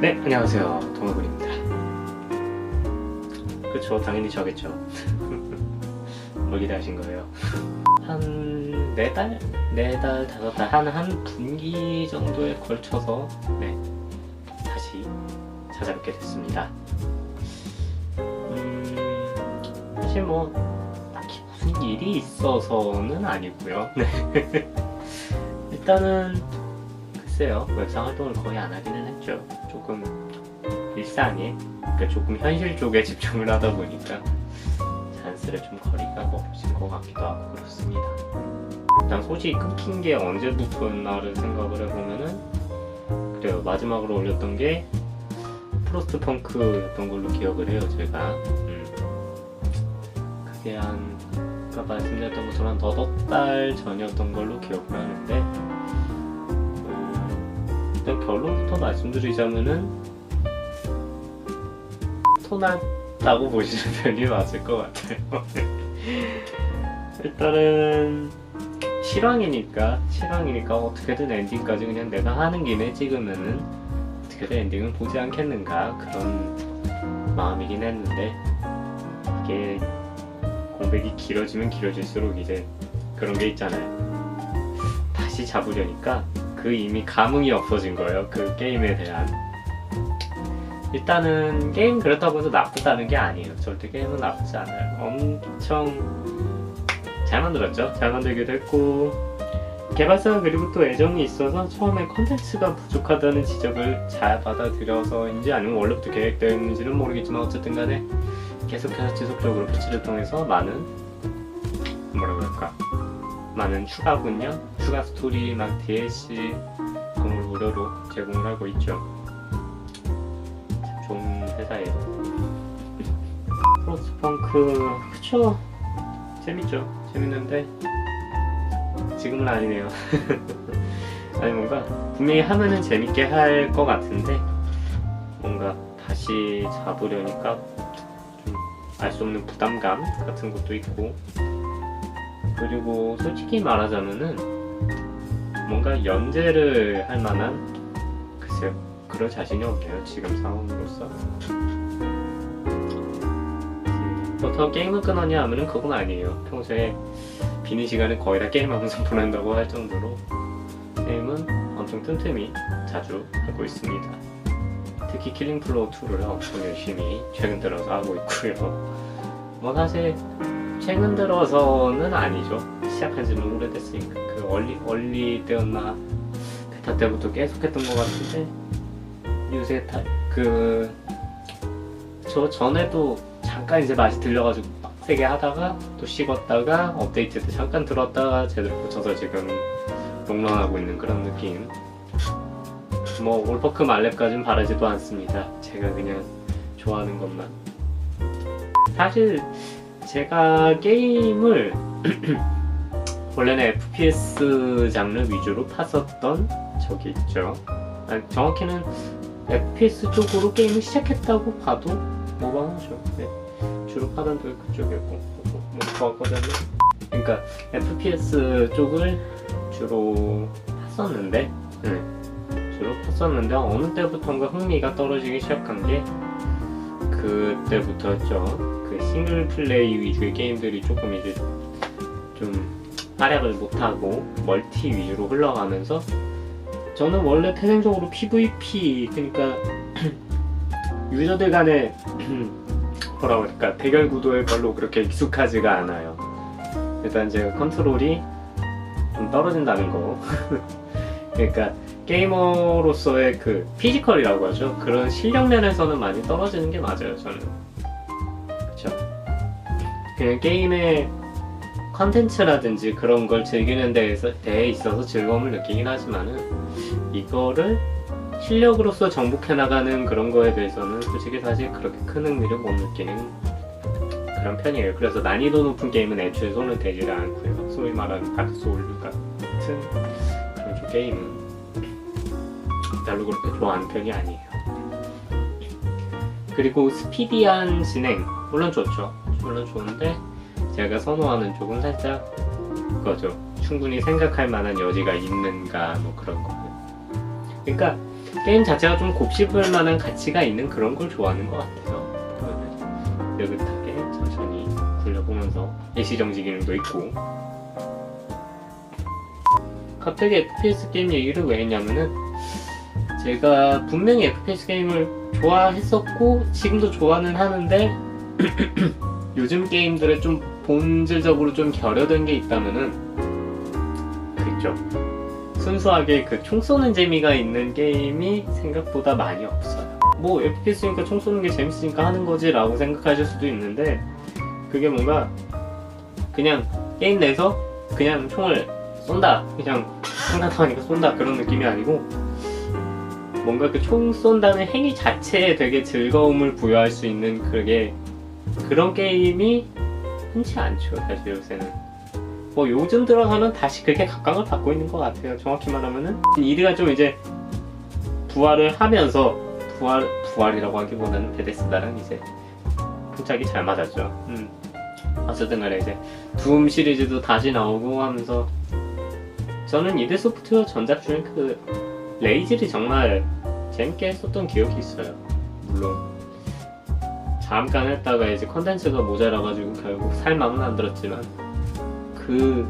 네, 안녕하세요. 동호군입니다. 그쵸, 당연히 저겠죠. 뭘 기대하신 거예요? 한 4달? 4달, 5달, 한 분기 정도에 걸쳐서 다시 찾아뵙게 됐습니다. 사실 뭐 딱히 무슨 일이 있어서는 아니고요. 일단은 글쎄요, 웹상 활동을 거의 안 하기는 했죠. 조금 일상에, 그러니까 조금 현실 쪽에 집중을 하다 보니까 자연스레 좀 거리가 멀어진 것 같기도 하고 그렇습니다. 일단 소식이 끊긴 게 언제부터였나를 생각을 해보면은 그래요, 마지막으로 올렸던 게 프로스트 펑크였던 걸로 기억을 해요, 제가. 그게 아까 말씀드렸던 것처럼 한 8달 전이었던 걸로 기억을 하는데, 일단 결론부터 말씀드리자면은 토났다고 보시는 편이 맞을 것 같아요. 일단은 실황이니까 어떻게든 엔딩까지 그냥 내가 하는 김에 찍으면은 어떻게든 엔딩을 보지 않겠는가, 그런 마음이긴 했는데, 이게 공백이 길어지면 길어질수록 이제 그런 게 있잖아요. 다시 잡으려니까 그 이미 감흥이 없어진 거예요, 그 게임에 대한. 일단은 게임 그렇다고 해서 나쁘다는 게 아니에요. 절대 게임은 나쁘지 않아요. 엄청 잘 만들었죠. 잘 만들기도 했고, 개발사가 그리고 또 애정이 있어서 처음에 컨텐츠가 부족하다는 지적을 잘 받아들여서인지 아니면 원래부터 계획되어 있는지는 모르겠지만 어쨌든 간에 계속해서 지속적으로 패치를 통해서 많은 많은 추가 분야, 추가 스토리, 막 DLC 그런 걸 무료로 제공을 하고 있죠. 참 좋은 회사예요. 프로스트펑크 그쵸? 재밌죠? 재밌는데 지금은 아니네요. 아니, 뭔가 분명히 하면은 재밌게 할 것 같은데 뭔가 다시 잡으려니까 좀 알 수 없는 부담감 같은 것도 있고, 그리고 솔직히 말하자면은 뭔가 연재를 할 만한, 글쎄요, 그럴 자신이 없네요, 지금 상황으로서. 그렇다고 게임을 끊었냐 하면은 그건 아니에요. 평소에 비는 시간을 거의 다 게임하면서 보낸다고 할 정도로 게임은 엄청 틈틈이 자주 하고 있습니다. 특히 킬링 플로어 2를 엄청 열심히 최근 들어서 하고 있고요. 뭐 사실 최근 들어서는 아니죠. 시작한 지는 오래됐으니까. 그 얼리 때였나 베타 때부터 계속 했던 것 같은데, 요새 저 전에도 잠깐 이제 맛이 들려가지고 빡세게 하다가 또 식었다가 업데이트 때 잠깐 들었다가 제대로 붙여서 지금 롱런하고 있는 그런 느낌. 뭐 올퍼크 말렙까지는 바라지도 않습니다. 제가 그냥 좋아하는 것만. 사실 제가 게임을 원래는 FPS 장르 위주로 팠었던 적이 있죠. 정확히는 FPS 쪽으로 게임을 시작했다고 봐도 무방하죠. 주로 파던 게 그쪽이었고, 뭐 좋았거든요. 그러니까 FPS 쪽을 주로 팠었는데, 어느 때부터인가 흥미가 떨어지기 시작한 게 그때부터였죠. 그 싱글 플레이 위주의 게임들이 조금 이제 좀 활약을 못하고 멀티 위주로 흘러가면서, 저는 원래 태생적으로 PVP, 그러니까 유저들 간의 대결 구도에 별로 그렇게 익숙하지가 않아요. 일단 제가 컨트롤이 좀 떨어진다는 거. 그러니까 게이머로서의 그 피지컬이라고 하죠. 그런 실력 면에서는 많이 떨어지는 게 맞아요, 저는. 그쵸? 그냥 게임의 컨텐츠라든지 그런 걸 즐기는 데에 있어서 즐거움을 느끼긴 하지만은, 이거를 실력으로서 정복해 나가는 그런 거에 대해서는 솔직히 사실 그렇게 큰 흥미를 못 느끼는 그런 편이에요. 그래서 난이도 높은 게임은 애초에 손을 대지를 않고요. 소위 말하는 다크 소울 같은 그런 쪽 게임은 별로 그렇게 좋아하는 편이 아니에요. 그리고 스피디한 진행, 물론 좋죠. 물론 좋은데 제가 선호하는 쪽은 살짝 그거죠. 충분히 생각할 만한 여지가 있는가, 뭐 그런 거고요. 그러니까 게임 자체가 좀 곱씹을 만한 가치가 있는 그런 걸 좋아하는 것 같아요. 보면은 느긋하게 천천히 굴려보면서 일시정지 기능도 있고. 갑자기 FPS 게임 얘기를 왜 했냐면은 제가 분명히 FPS 게임을 좋아했었고 지금도 좋아는 하는데 요즘 게임들에 좀 본질적으로 좀 결여된 게 있다면은 그죠. 순수하게 그 총 쏘는 재미가 있는 게임이 생각보다 많이 없어요. 뭐 FPS니까 총 쏘는 게 재밌으니까 하는 거지 라고 생각하실 수도 있는데 그게 뭔가 그냥 게임 내에서 그냥 총을 쏜다, 그냥 상당하니까 쏜다 그런 느낌이 아니고 뭔가 그 총 쏜다는 행위 자체에 되게 즐거움을 부여할 수 있는 그런 게임이 흔치 않죠, 사실 요새는. 뭐 요즘 들어서는 다시 그게 각광을 받고 있는 것 같아요. 정확히 말하면은 이드가 좀 이제 부활을 하면서 부활이라고 하기보다는 베데스다랑 이제 풍짝이 잘 맞았죠. 어쨌든 간에 이제 둠 시리즈도 다시 나오고 하면서 저는 이드 소프트웨어 전작 중에 그 레이즐이 정말 재밌게 했었던 기억이 있어요. 물론 잠깐 했다가 이제 컨텐츠가 모자라가지고 결국 살 마음은 안 들었지만 그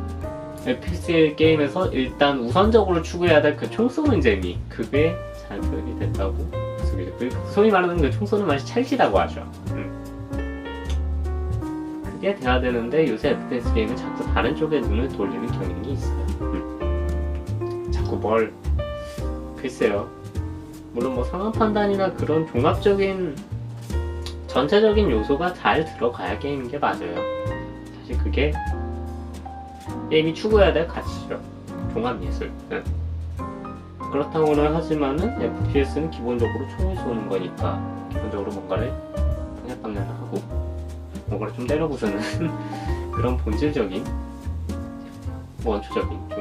FPS 게임에서 일단 우선적으로 추구해야 될 그 총 쏘는 재미, 그게 잘 표현이 됐다고. 소위 말하는 그 총 쏘는 맛이 찰지다고 하죠. 그게 돼야 되는데 요새 FPS 게임은 자꾸 다른 쪽에 눈을 돌리는 경향이 있어요. 자꾸 글쎄요. 물론 뭐 상황 판단이나 그런 종합적인 전체적인 요소가 잘 들어가야 게임인 게 맞아요. 사실 그게 게임이 추구해야 될 가치죠. 종합예술. 그렇다고는 하지만은 FPS는 기본적으로 총을 쏘는 거니까 기본적으로 뭔가를 방향을 하고 뭔가를 좀 때려부수는 그런 본질적인 원초적인 좀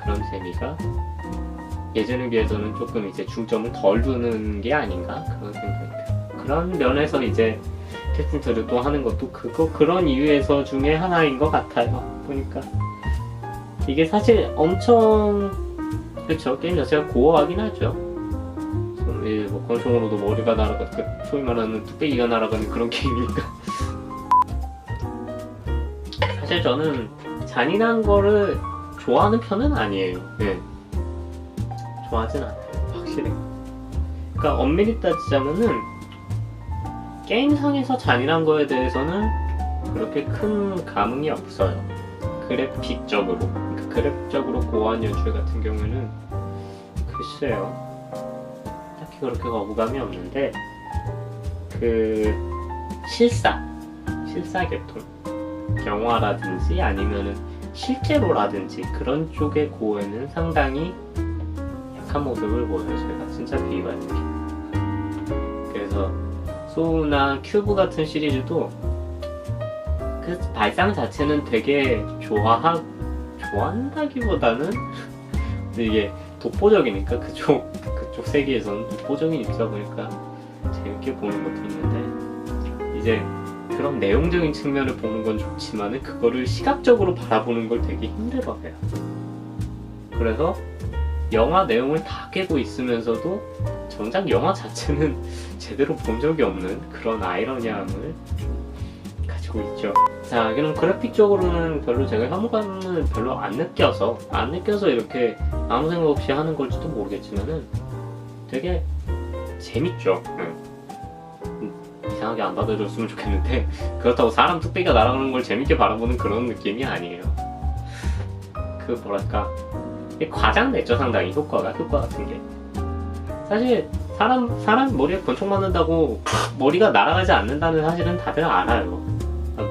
그런 재미가 예전에 비해서는 조금 이제 중점을 덜 두는 게 아닌가 그런 생각이 들어요. 그런 면에서 이제 테스트를 또 하는 것도 그런 이유에서 중에 하나인 것 같아요. 보니까 이게 사실 엄청 그쵸, 게임 자체가 고어하긴 하죠. 뭐 권총으로도 머리가 날아가는 그 소위 말하는 뚝배기가 날아가는 그런 게임이니까. 사실 저는 잔인한 거를 좋아하는 편은 아니에요. 네. 좋아하진 않아요, 확실히. 그러니까 엄밀히 따지자면은 게임상에서 잔인한 거에 대해서는 그렇게 큰 감흥이 없어요. 그래픽적으로, 그러니까 그래픽적으로 고어한 연출 같은 경우에는 글쎄요, 딱히 그렇게 거부감이 없는데 그 실사 계통, 영화라든지 아니면은 실제로라든지 그런 쪽의 고어에는 상당히 약한 모습을 보여요. 제가 진짜 비유할게. 그래서 소우나 큐브 같은 시리즈도 그 발상 자체는 되게 좋아한다기보다는 이게 독보적이니까 그쪽 세계에서는 독보적인 입사 보니까 재밌게 보는 것도 있는데 이제 그런 내용적인 측면을 보는 건 좋지만은 그거를 시각적으로 바라보는 걸 되게 힘들어해요. 그래서 영화 내용을 다 깨고 있으면서도 정작 영화 자체는 제대로 본 적이 없는 그런 아이러니함을 가지고 있죠. 자, 그럼 그래픽적으로는 별로 제가 혐오감을 별로 안 느껴서 이렇게 아무 생각 없이 하는 걸지도 모르겠지만은 되게 재밌죠. 이상하게 안 받아줬으면 좋겠는데 그렇다고 사람 뚝배기가 날아가는 걸 재밌게 바라보는 그런 느낌이 아니에요. 그 뭐랄까, 과장됐죠, 상당히 효과 같은 게. 사실 사람 머리에 권총 맞는다고 머리가 날아가지 않는다는 사실은 다들 알아요.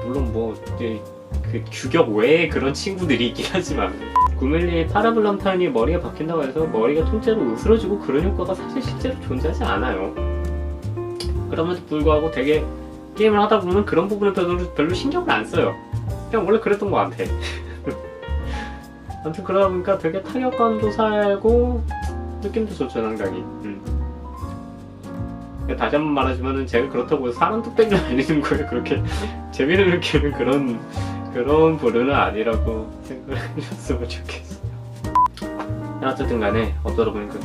물론 뭐 그 규격 외에 그런 친구들이 있긴 하지만 구멜리의 파라블럼 타운이 머리가 박힌다고 해서 머리가 통째로 으스러지고 그런 효과가 사실 실제로 존재하지 않아요. 그럼에도 불구하고 되게 게임을 하다 보면 그런 부분에 별로 신경을 안 써요. 그냥 원래 그랬던 것 같아. 아무튼 그러다 보니까 되게 타격감도 살고 느낌도 좋죠, 상당히. 다시 한 번 말하지만은 제가 그렇다고 해서 사람 뚝배기를 날리는 거에 그렇게 재미를 느끼는 그런 부류는 아니라고 생각을 해줬으면 좋겠어요. 어쨌든 간에 어쩌다 보니까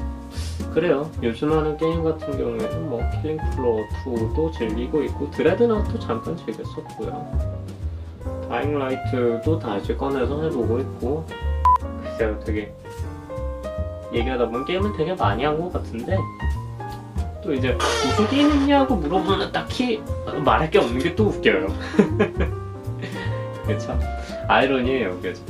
그래요. 요즘 하는 게임 같은 경우에는 뭐 킬링 플로어 2도 즐기고 있고 드레드나우트도 잠깐 즐겼었고요. 다잉 라이트도 다시 꺼내서 해보고 있고. 글쎄요, 되게 얘기하다 보면 게임은 되게 많이 한 것 같은데 또 이제 무슨 게임 했냐고 물어보면 딱히 말할 게 없는 게 또 웃겨요. 그쵸? 아이러니에요, 그죠?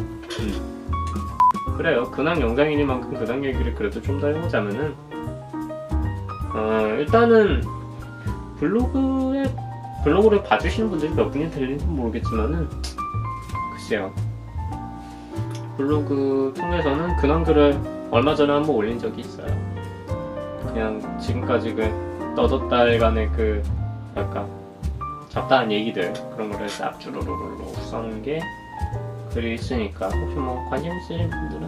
그래요. 근황 영상이니만큼 근황 얘기를 그래도 좀 더 해보자면은 일단은 블로그를 봐주시는 분들이 몇 분이 될지는 모르겠지만은 글쎄요. 블로그 통해서는 근황글을 얼마 전에 한번 올린 적이 있어요. 그냥 지금까지 그 너댓 달간의 그 약간 잡다한 얘기들 그런 거를 싹 주르르르 써놓은 게 글이 있으니까 혹시 뭐 관심 있으신 분들은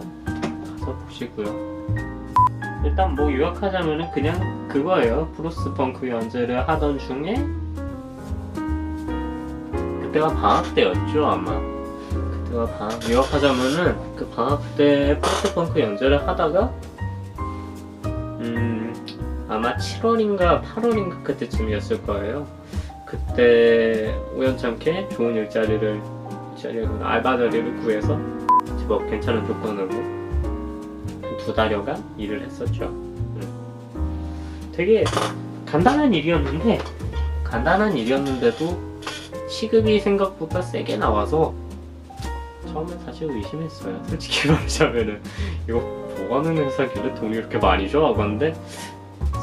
가서 보시고요. 일단 뭐 요약하자면은 그냥 그거예요. 프로스펑크 연재를 하던 중에 그때가 방학 때였죠 아마. 그때가 요약하자면은 그 방학 때 프로스펑크 연재를 하다가 아마 7월인가 8월인가 그때쯤이었을 거예요. 그때 우연찮게 좋은 일자리를 알바 자리를 구해서 제법 괜찮은 조건으로 2달여간 일을 했었죠. 되게 간단한 일이었는데도 시급이 생각보다 세게 나와서 처음엔 사실 의심했어요. 솔직히 말하자면은 이거 뭐하는 회사길래 돈이 이렇게 많이 줘? 하고 하는데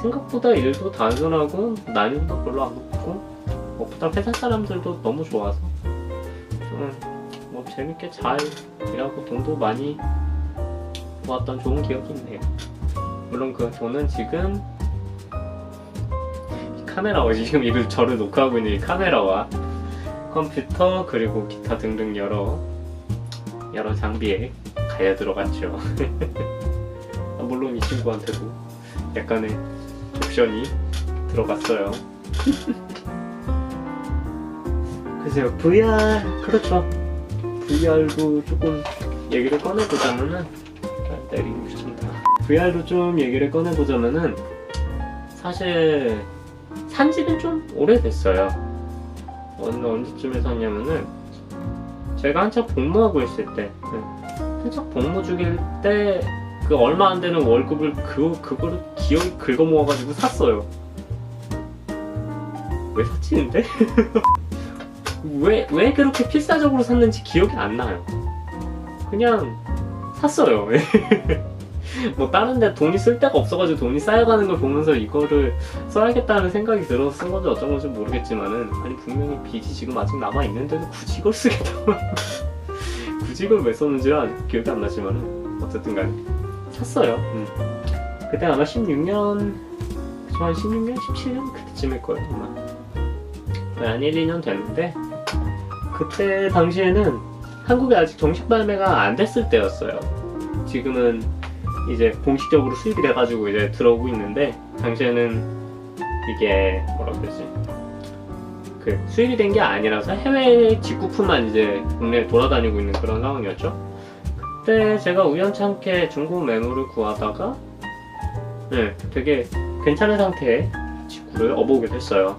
생각보다 일도 단순하고 난이도도 별로 안 높고 무엇보다 회사 사람들도 너무 좋아서 뭐 재밌게 잘 일하고 돈도 많이 모았던 좋은 기억이 있네요. 물론 그 돈은 지금 카메라와 지금 이걸 저를 녹화하고 있는 이 카메라와 컴퓨터 그리고 기타 등등 여러 장비에 가야 들어갔죠. 물론 이 친구한테도 약간의 옵션이 들어갔어요. 글쎄요, VR 그렇죠. VR도 조금 얘기를 꺼내보자면은 때리고 싶습니다. VR도 좀 얘기를 꺼내보자면은 사실 산지는 좀 오래됐어요. 언제쯤에 샀냐면은 제가 한참 복무하고 있을 때 한참 복무 중일 때 그 얼마 안 되는 월급을 그거를 기억이 긁어 모아가지고 샀어요. 왜 샀지 근데? 왜 그렇게 필사적으로 샀는지 기억이 안 나요. 그냥 샀어요. 뭐 다른 데 돈이 쓸 데가 없어가지고 돈이 쌓여가는 걸 보면서 이거를 써야겠다는 생각이 들어서 쓴 건지 어쩐 건지 모르겠지만은 아니 분명히 빚이 지금 아직 남아있는데도 굳이 이걸 쓰겠다고 굳이 이걸 왜 썼는지는 기억이 안 나지만은 어쨌든 간에 샀어요. 그때 아마 16년 17년 그때쯤일 거예요 아마. 한 1, 2년 됐는데 그때 당시에는 한국에 아직 정식 발매가 안 됐을 때였어요. 지금은 이제 공식적으로 수입이 돼가지고 이제 들어오고 있는데 당시에는 이게 뭐라 그러지? 그 수입이 된 게 아니라서 해외 직구품만 이제 국내에 돌아다니고 있는 그런 상황이었죠. 그때 제가 우연찮게 중고 매물을 구하다가 되게 괜찮은 상태의 직구를 얻어오게 됐어요.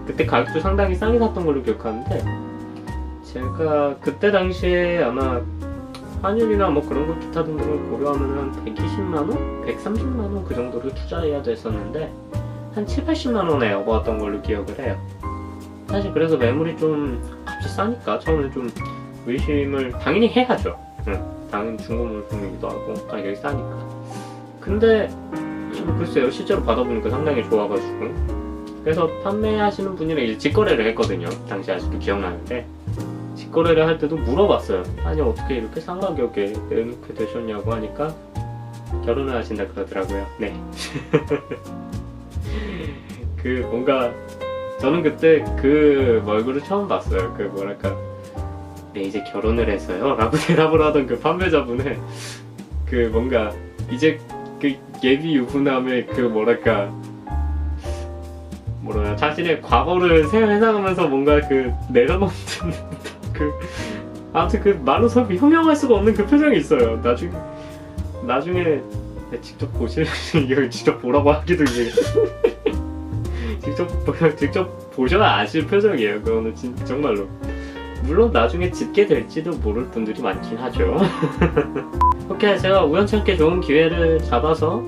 그때 가격도 상당히 싸게 샀던 걸로 기억하는데 제가 그때 당시에 아마 환율이나 뭐 그런 거 기타 등등을 고려하면 한 120만원? 130만원 그 정도를 투자해야 됐었는데 한 7, 80만원에 얻어왔던 걸로 기억을 해요. 사실 그래서 매물이 좀 값이 싸니까 처음엔 좀 의심을 당연히 해야죠. 당연히 중고 물품이기도 하고 가격이 싸니까. 근데 글쎄요, 실제로 받아보니까 상당히 좋아가지고 그래서 판매하시는 분이랑 이제 직거래를 했거든요. 당시 아직도 기억나는데 직거래를 할 때도 물어봤어요. 아니 어떻게 이렇게 싼 가격에 내놓게 되셨냐고 하니까 결혼을 하신다 그러더라고요. 네. 그 뭔가 저는 그때 그 얼굴을 처음 봤어요. 그 뭐랄까 네 이제 결혼을 해서요 라고 대답을 하던 그 판매자분의 그 뭔가 이제 그 예비 유부남의 그 뭐랄까 자신의 과거를 회상하면서 뭔가 그 내려놓는 그 아무튼 그 말로 설명 형용할 수가 없는 그 표정이 있어요. 나중에 직접 보실 이걸 직접 보라고 하기도 이제 직접 보셔야 아실 표정이에요. 그거는 정말로. 물론 나중에 짓게 될지도 모를 분들이 많긴 하죠. 오케이, 제가 우연찮게 좋은 기회를 잡아서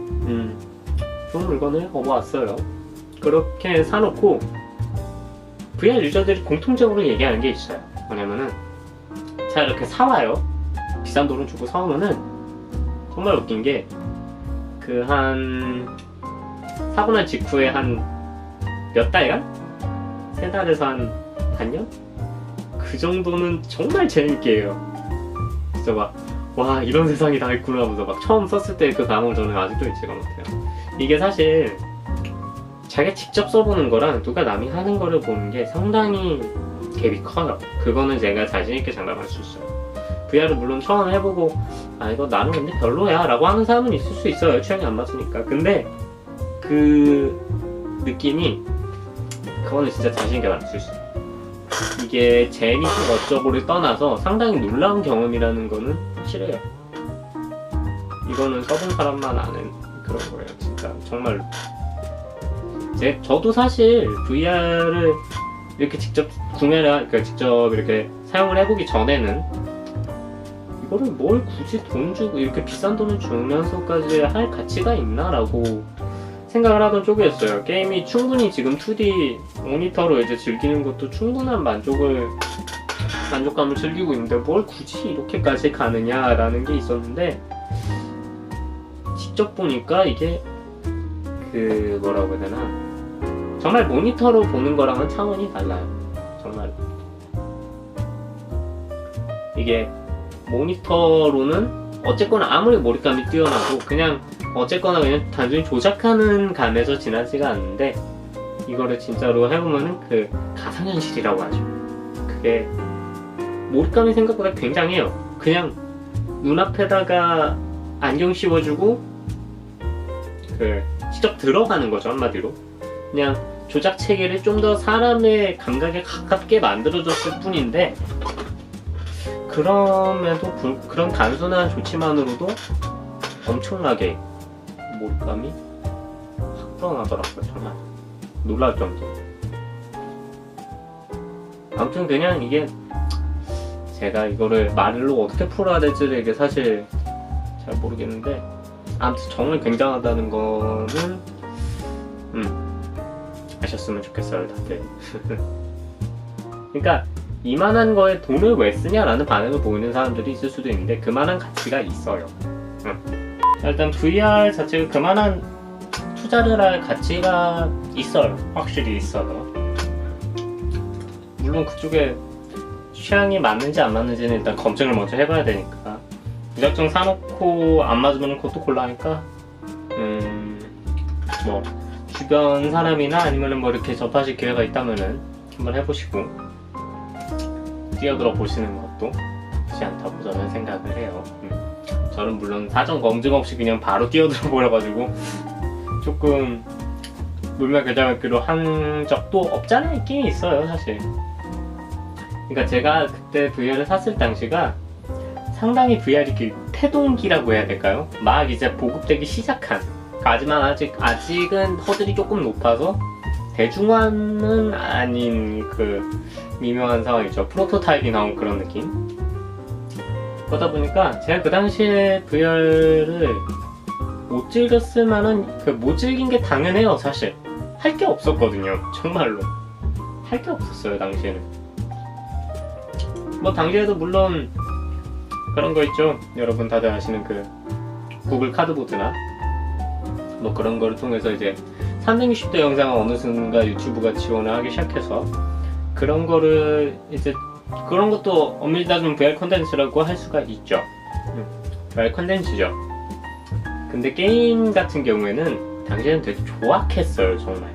좋은 물건을 얻어왔어요. 그렇게 사놓고 VR 유저들이 공통적으로 얘기하는 게 있어요. 뭐냐면은 제가 이렇게 사와요. 비싼 돈을 주고 사오면은 정말 웃긴 게 그 한 사고 난 직후에 한 몇 달간? 3달에서 한 반년? 그 정도는 정말 재밌게 해요. 진짜 막 와 이런 세상이 다 있구나 하면서 막 처음 썼을 때 그 감을 저는 아직도 잊지가 못해요. 이게 사실 자기가 직접 써보는 거랑 누가 남이 하는 거를 보는 게 상당히 갭이 커요. 그거는 제가 자신있게 장담할 수 있어요. VR을 물론 처음 해보고 아 이거 나는 근데 별로야 라고 하는 사람은 있을 수 있어요. 취향이 안 맞으니까. 근데 그 느낌이 그거는 진짜 자신있게 말할 수 있어요. 이게 재미있고 어쩌고를 떠나서 상당히 놀라운 경험이라는 거는 확실해요. 이거는 써본 사람만 아는 그런 거예요. 진짜 정말로. 저도 사실 VR을 이렇게 직접 그러니까 직접 이렇게 사용을 해보기 전에는 이거를 뭘 굳이 돈 주고 이렇게 비싼 돈을 주면서까지 할 가치가 있나? 라고 생각을 하던 쪽이었어요. 게임이 충분히 지금 2D 모니터로 이제 즐기는 것도 충분한 만족감을 즐기고 있는데 뭘 굳이 이렇게까지 가느냐라는 게 있었는데 직접 보니까 이게 그 뭐라고 해야 되나 정말 모니터로 보는 거랑은 차원이 달라요. 정말 이게 모니터로는 어쨌거나 아무리 몰입감이 뛰어나도 그냥 어쨌거나 그냥 단순히 조작하는 감에서 지나지가 않는데 이거를 진짜로 해보면은 그 가상현실이라고 하죠. 그게 몰입감이 생각보다 굉장해요. 그냥 눈앞에다가 안경 씌워주고 그 직접 들어가는 거죠. 한마디로 그냥 조작 체계를 좀 더 사람의 감각에 가깝게 만들어줬을 뿐인데 그런 단순한 조치만으로도 엄청나게 몰입감이 확 불어나더라고요. 정말 놀랄 정도. 아무튼 그냥 이게 제가 이거를 말로 어떻게 풀어야 될지를 이게 사실 잘 모르겠는데 아무튼 정말 굉장하다는 거는 아셨으면 좋겠어요 다들. 그러니까 이만한 거에 돈을 왜 쓰냐라는 반응을 보이는 사람들이 있을 수도 있는데 그만한 가치가 있어요. 일단 VR 자체가 그만한 투자를 할 가치가 있어요. 확실히 있어요. 물론 그쪽에 취향이 맞는지 안 맞는지는 일단 검증을 먼저 해봐야 되니까 무작정 사놓고 안 맞으면 그것도 곤란하니까 뭐 주변 사람이나 아니면은 뭐 이렇게 접하실 기회가 있다면은 한번 해보시고 뛰어들어 보시는 것도 나쁘지 않다고 저는 생각을 해요. 저는 물론 사전 검증 없이 그냥 바로 뛰어들어 버려가지고 조금 물매개자먹기로 한 적도 없잖아 있긴 있어요 사실. 그러니까 제가 그때 VR을 샀을 당시가 상당히 VR이 태동기라고 해야 될까요? 막 이제 보급되기 시작한 하지만 아직은 허들이 조금 높아서 대중화는 아닌 그 미묘한 상황이죠. 프로토타입이 나온 그런 느낌. 그러다 보니까 제가 그 당시에 VR을 못 즐겼을 만한 못 즐긴 게 당연해요. 사실 할 게 없었거든요. 정말로 할 게 없었어요 당시에는. 뭐 당시에도 물론 그런 거 있죠. 여러분 다들 아시는 그 구글 카드보드나 뭐 그런 거를 통해서 이제 360도 영상을 어느 순간 유튜브가 지원을 하기 시작해서 그런 거를 이제 그런 것도 엄밀히 따지면 VR 콘텐츠라고 할 수가 있죠. VR 콘텐츠죠. 근데 게임 같은 경우에는 당시에는 되게 조악했어요 정말.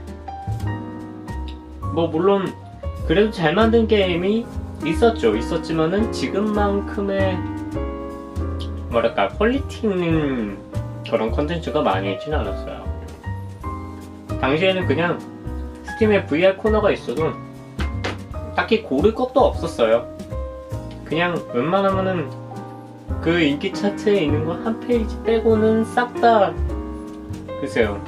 뭐 물론 그래도 잘 만든 게임이 있었지만은 지금만큼의 뭐랄까 퀄리티 있는 그런 콘텐츠가 많이 있진 않았어요. 당시에는 그냥 스팀에 VR 코너가 있어도 딱히 고를 것도 없었어요. 그냥 웬만하면은 그 인기 차트에 있는 거 한 페이지 빼고는 싹 다 글쎄요,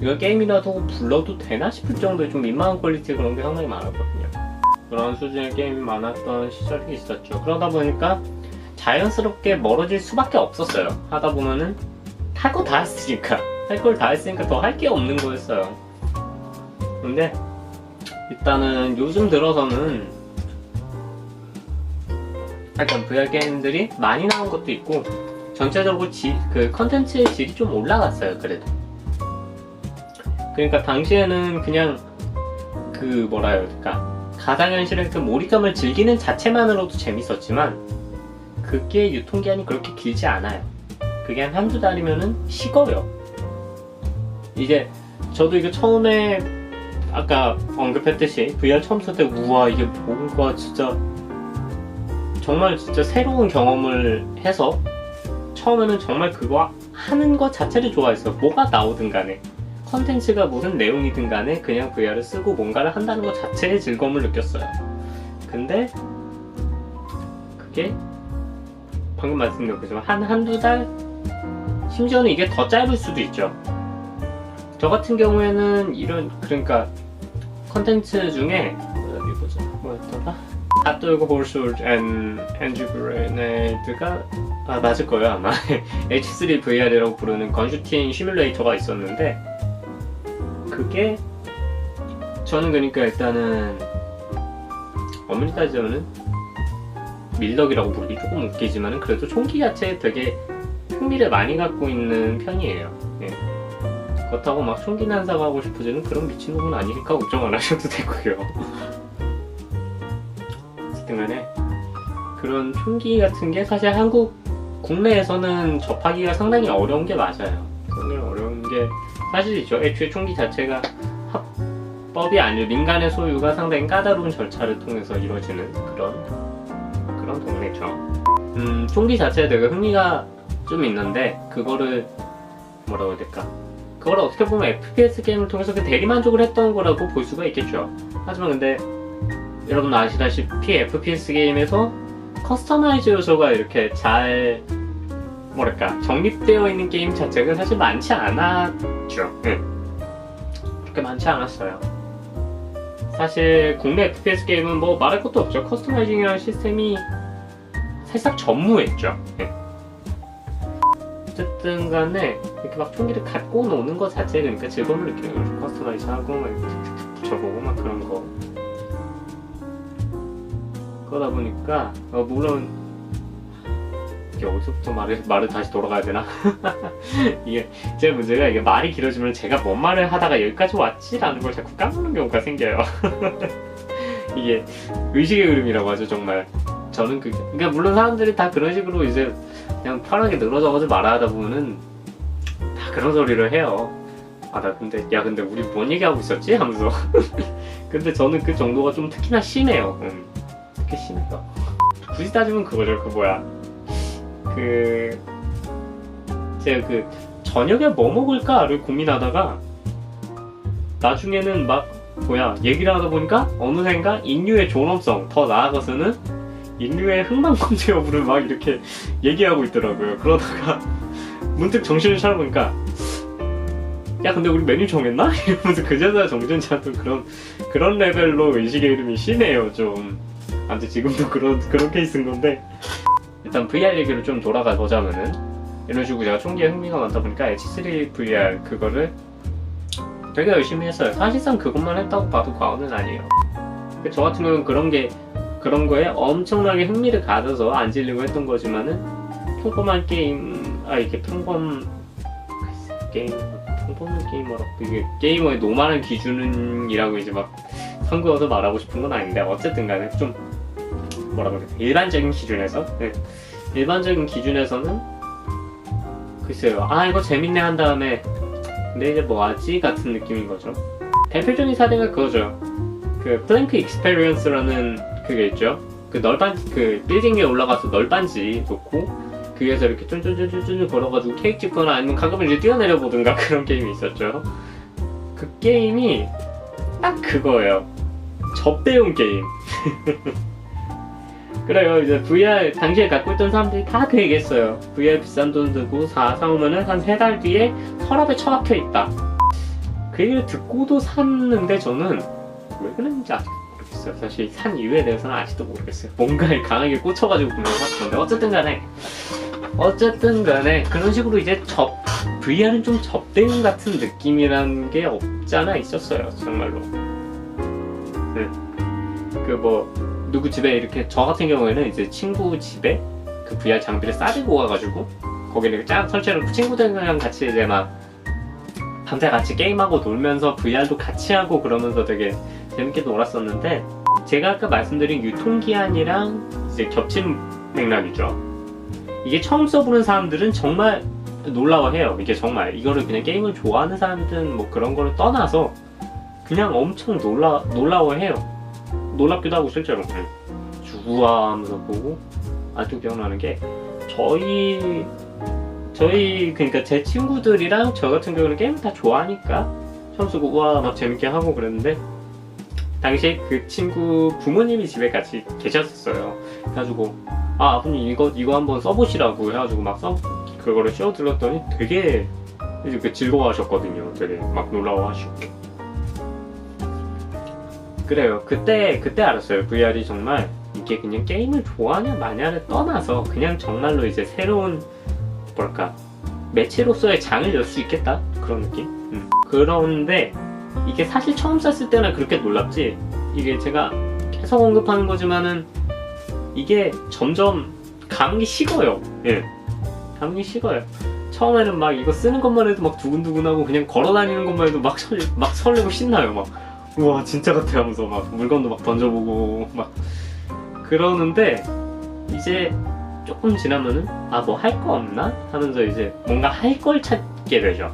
이거 게임이라도 불러도 되나 싶을 정도의 좀 민망한 퀄리티의 그런 게 상당히 많았거든요. 그런 수준의 게임이 많았던 시절이 있었죠. 그러다 보니까 자연스럽게 멀어질 수밖에 없었어요. 하다 보면은 할 거 다 했으니까, 할 걸 다 했으니까 더 할 게 없는 거였어요. 근데 일단은 요즘 들어서는 약간 VR 게임들이 많이 나온 것도 있고, 전체적으로 그 컨텐츠의 질이 좀 올라갔어요. 그래도. 그러니까 당시에는 그냥 그 뭐라 해야 될까, 가상현실의 그 몰입감을 즐기는 자체만으로도 재밌었지만 그게 유통기한이 그렇게 길지 않아요. 그게 한 한두 달이면은 식어요. 이제 저도 이거 처음에 아까 언급했듯이 VR 처음 쓸 때 우와 이게 뭔가 진짜 정말 진짜 새로운 경험을 해서 처음에는 정말 그거 하는 것 자체를 좋아했어요. 뭐가 나오든 간에, 컨텐츠가 무슨 내용이든 간에 그냥 VR을 쓰고 뭔가를 한다는 것 자체의 즐거움을 느꼈어요. 근데 그게 방금 말씀드렸지만 한두 달? 심지어는 이게 더 짧을 수도 있죠. 저 같은 경우에는 이런, 그러니까 컨텐츠 중에 어디 보자, 뭐였더라? 핫도그 홀솔 앤 엔지 그레네이드가 맞을 거예요 아마. H3 VR이라고 부르는 건슈팅 시뮬레이터가 있었는데, 그게 저는 그러니까 일단은 엄밀히 따지자면은 밀덕이라고 부르기 조금 웃기지만은 그래도 총기 자체에 되게 흥미를 많이 갖고 있는 편이에요. 예. 그렇다고 막 총기 난사하고 싶어지는 그런 미친놈은 아니니까 걱정 안 하셔도 되고요. 어쨌든 간에 그런 총기 같은 게 사실 국내에서는 접하기가 상당히 어려운 게 맞아요. 상당히 어려운 게 사실이죠. 애초에 총기 자체가 합법이 아니고 민간의 소유가 상당히 까다로운 절차를 통해서 이루어지는 그런 동네죠. 총기 자체에 되게 흥미가 좀 있는데, 그거를 뭐라고 해야 될까? 그걸 어떻게 보면 FPS 게임을 통해서 그 대리만족을 했던 거라고 볼 수가 있겠죠. 하지만 근데 여러분 아시다시피 FPS 게임에서 커스터마이즈 요소가 이렇게 잘 뭐랄까 정립되어 있는 게임 자체가 사실 많지 않았죠. 그렇게 많지 않았어요. 사실 국내 FPS 게임은 뭐 말할 것도 없죠. 커스터마이징이라는 시스템이 살짝 전무했죠. 어쨌든 간에 이렇게 막 총기를 갖고 노는 것 자체가 그러니까 즐거움을 느끼는 거죠. 커스터마이즈하고 막 이렇게 툭툭 붙여보고 막 그런 거. 그러다 보니까 물론 이게 어디서부터 말을 다시 돌아가야 되나? 이게 제 문제가 이게 말이 길어지면 제가 뭔 말을 하다가 여기까지 왔지라는 걸 자꾸 까먹는 경우가 생겨요. 이게 의식의 흐름이라고 하죠. 정말 저는 그러니까 물론 사람들이 다 그런 식으로 이제 그냥 편하게 늘어져가지고 말하다 보면은 다 그런 소리를 해요. 나 근데 우리 뭔 얘기하고 있었지? 하면서. 근데 저는 그 정도가 좀 특히나 심해요. 특히 심해요. 굳이 따지면 그거죠. 제가 저녁에 뭐 먹을까를 고민하다가 나중에는 얘기를 하다 보니까 어느샌가 인류의 존엄성, 더 나아가서는 인류의 흥망성쇠 여부를 막 이렇게 얘기하고 있더라고요. 그러다가 문득 정신을 차려보니까 야 근데 우리 메뉴 정했나? 이러면서 그제서야 정신 차렸던 그런 레벨로 의식의 흐름이 심해요. 좀 아무튼 지금도 그런 케이스인 건데, 일단 VR 얘기를 좀 돌아가 보자면은 이런 식으로 제가 총기에 흥미가 많다 보니까 H3 VR 그거를 되게 열심히 했어요. 사실상 그것만 했다고 봐도 과언은 아니에요. 저 같은 경우는 그런 거에 엄청나게 흥미를 가져서 앉으려고 했던 거지만은 평범한 게이머라고 이게 게이머의 노멀한 기준이라고 이제 막 선그어서 말하고 싶은 건 아닌데, 어쨌든 간에 좀 뭐라고 그래, 일반적인 기준에서는 글쎄요, 이거 재밌네 한 다음에 근데 이제 뭐하지? 같은 느낌인 거죠. 대표적인 사례가 그거죠. 그 플랭크 익스페리언스라는 그게 있죠. 그 빌딩 위에 올라가서 널빤지 놓고 그 위에서 이렇게 쫀쫀쫀쫀쫀 걸어가지고 케이크 찍거나 아니면 가끔은 이제 뛰어내려 보든가 그런 게임이 있었죠. 그 게임이 딱 그거예요. 접대용 게임. 그래요. 이제 VR 당시에 갖고 있던 사람들이 다 그 얘기했어요. VR 비싼 돈 들고 사오면은 한 3달 뒤에 서랍에 처박혀 있다. 그 얘기를 듣고도 샀는데 저는 왜 그랬는지 아직도 모르겠어요. 사실 산 이유에 대해서는 아직도 모르겠어요. 뭔가에 강하게 꽂혀가지고 분명히 샀는데 어쨌든 간에 그런 식으로 이제 VR은 좀 접대용 같은 느낌이란 게 없지 않아 있었어요. 정말로. 네. 누구 집에 이렇게 저 같은 경우에는 이제 친구 집에 그 VR 장비를 싸들고 와가지고 거기를 이렇게 쫙 설치해놓고 친구들이랑 같이 이제 막 밤새 같이 게임하고 놀면서 VR도 같이 하고 그러면서 되게 재밌게 놀았었는데, 제가 아까 말씀드린 유통기한이랑 이제 겹친 맥락이죠. 이게 처음 써보는 사람들은 정말 놀라워해요. 이게 정말 이거를 그냥 게임을 좋아하는 사람들은 뭐 그런 거를 떠나서 그냥 엄청 놀라워해요. 놀랍기도 하고 실제로 우와 하면서 보고. 아직도 기억나는 게 저희 그러니까 제 친구들이랑 저 같은 경우는 게임 다 좋아하니까 처음 쓰고 우와 막 재밌게 하고 그랬는데, 당시에 그 친구 부모님이 집에 같이 계셨었어요. 그래가지고 아버님 이거 한번 써보시라고 해가지고 막 그거를 씌워드렸더니 되게 이렇게 즐거워하셨거든요. 되게 막 놀라워하시고. 그래요. 그때 알았어요. VR이 정말 이게 그냥 게임을 좋아하냐 마냐를 떠나서 그냥 정말로 이제 새로운 매체로서의 장을 열 수 있겠다 그런 느낌? 그런데 이게 사실 처음 샀을 때는 그렇게 놀랍지, 이게 제가 계속 언급하는 거지만은 이게 점점 감이 식어요. 예, 감이 식어요. 처음에는 막 이거 쓰는 것만 해도 막 두근두근하고 그냥 걸어다니는 것만 해도 막 설레고 신나요. 막 우와 진짜 같아 하면서 막 물건도 막 던져보고 막 그러는데, 이제 조금 지나면은 뭐 할 거 없나 하면서 이제 뭔가 할 걸 찾게 되죠.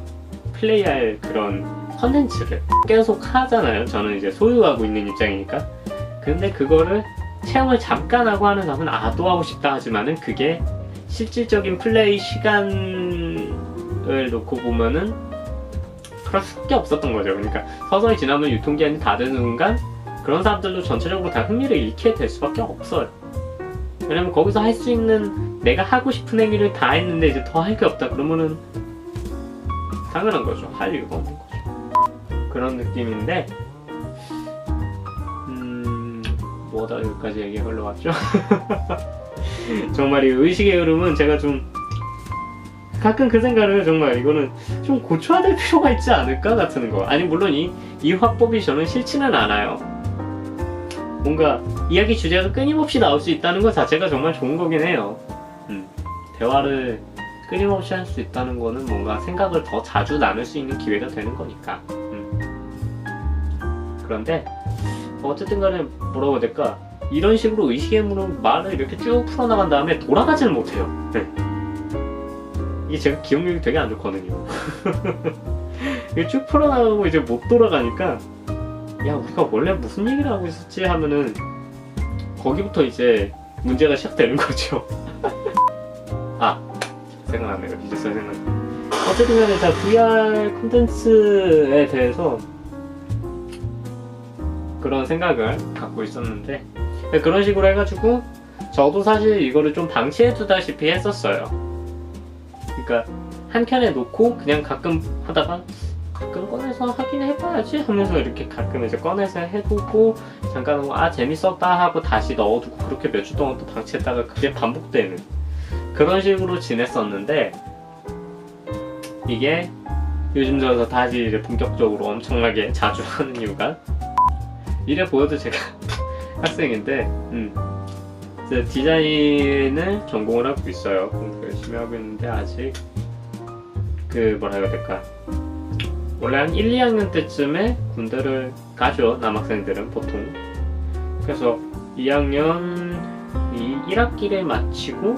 플레이할 그런 컨텐츠를 계속 하잖아요. 저는 이제 소유하고 있는 입장이니까. 근데 그거를 체험을 잠깐 하고 하는 사람은 또 하고 싶다 하지만은 그게 실질적인 플레이 시간을 놓고 보면은 그럴 수밖에 없었던 거죠. 그러니까 서서히 지나면 유통기한이 다 되는 순간 그런 사람들도 전체적으로 다 흥미를 잃게 될 수밖에 없어요. 왜냐면 거기서 할 수 있는 내가 하고 싶은 행위를 다 했는데 이제 더 할 게 없다 그러면은 당연한 거죠. 할 이유가 없는 거죠. 그런 느낌인데 뭐다 여기까지 얘기 흘러왔죠? 정말 이 의식의 흐름은 제가 좀 가끔 그 생각을 정말 이거는 좀 고쳐야 될 필요가 있지 않을까 같은 거. 아니 물론 이 화법이 저는 싫지는 않아요. 뭔가 이야기 주제가 끊임없이 나올 수 있다는 것 자체가 정말 좋은 거긴 해요. 대화를 끊임없이 할 수 있다는 거는 뭔가 생각을 더 자주 나눌 수 있는 기회가 되는 거니까. 그런데 어쨌든 간에 뭐라고 해야 될까, 이런 식으로 의식의 말을 이렇게 쭉 풀어나간 다음에 돌아가지는 못해요. 네. 이게 제가 기억력이 되게 안 좋거든요. 이게 쭉 풀어나가고 이제 못 돌아가니까 야 우리가 원래 무슨 얘기를 하고 있었지 하면은 거기부터 이제 문제가 시작되는 거죠. 생각나네요. 이제서야 생각나네요. 어쨌든 간에 자 VR 콘텐츠에 대해서 그런 생각을 갖고 있었는데, 그런 식으로 해가지고 저도 사실 이거를 좀 방치해두다시피 했었어요. 그러니까 한 켠에 놓고 그냥 가끔 하다가 가끔 꺼내서 하긴 해봐야지 하면서 이렇게 가끔 이제 꺼내서 해보고 잠깐 하고 재밌었다 하고 다시 넣어두고 그렇게 몇 주 동안 또 방치했다가 그게 반복되는 그런 식으로 지냈었는데, 이게 요즘 들어서 다시 이제 본격적으로 엄청나게 자주 하는 이유가, 이래 보여도 제가 학생인데 이제 디자인을 전공을 하고 있어요. 공부 열심히 하고 있는데 아직 뭐라 해야 될까, 원래 한 1, 2학년 때쯤에 군대를 가죠. 남학생들은 보통. 그래서 2학년 1학기를 마치고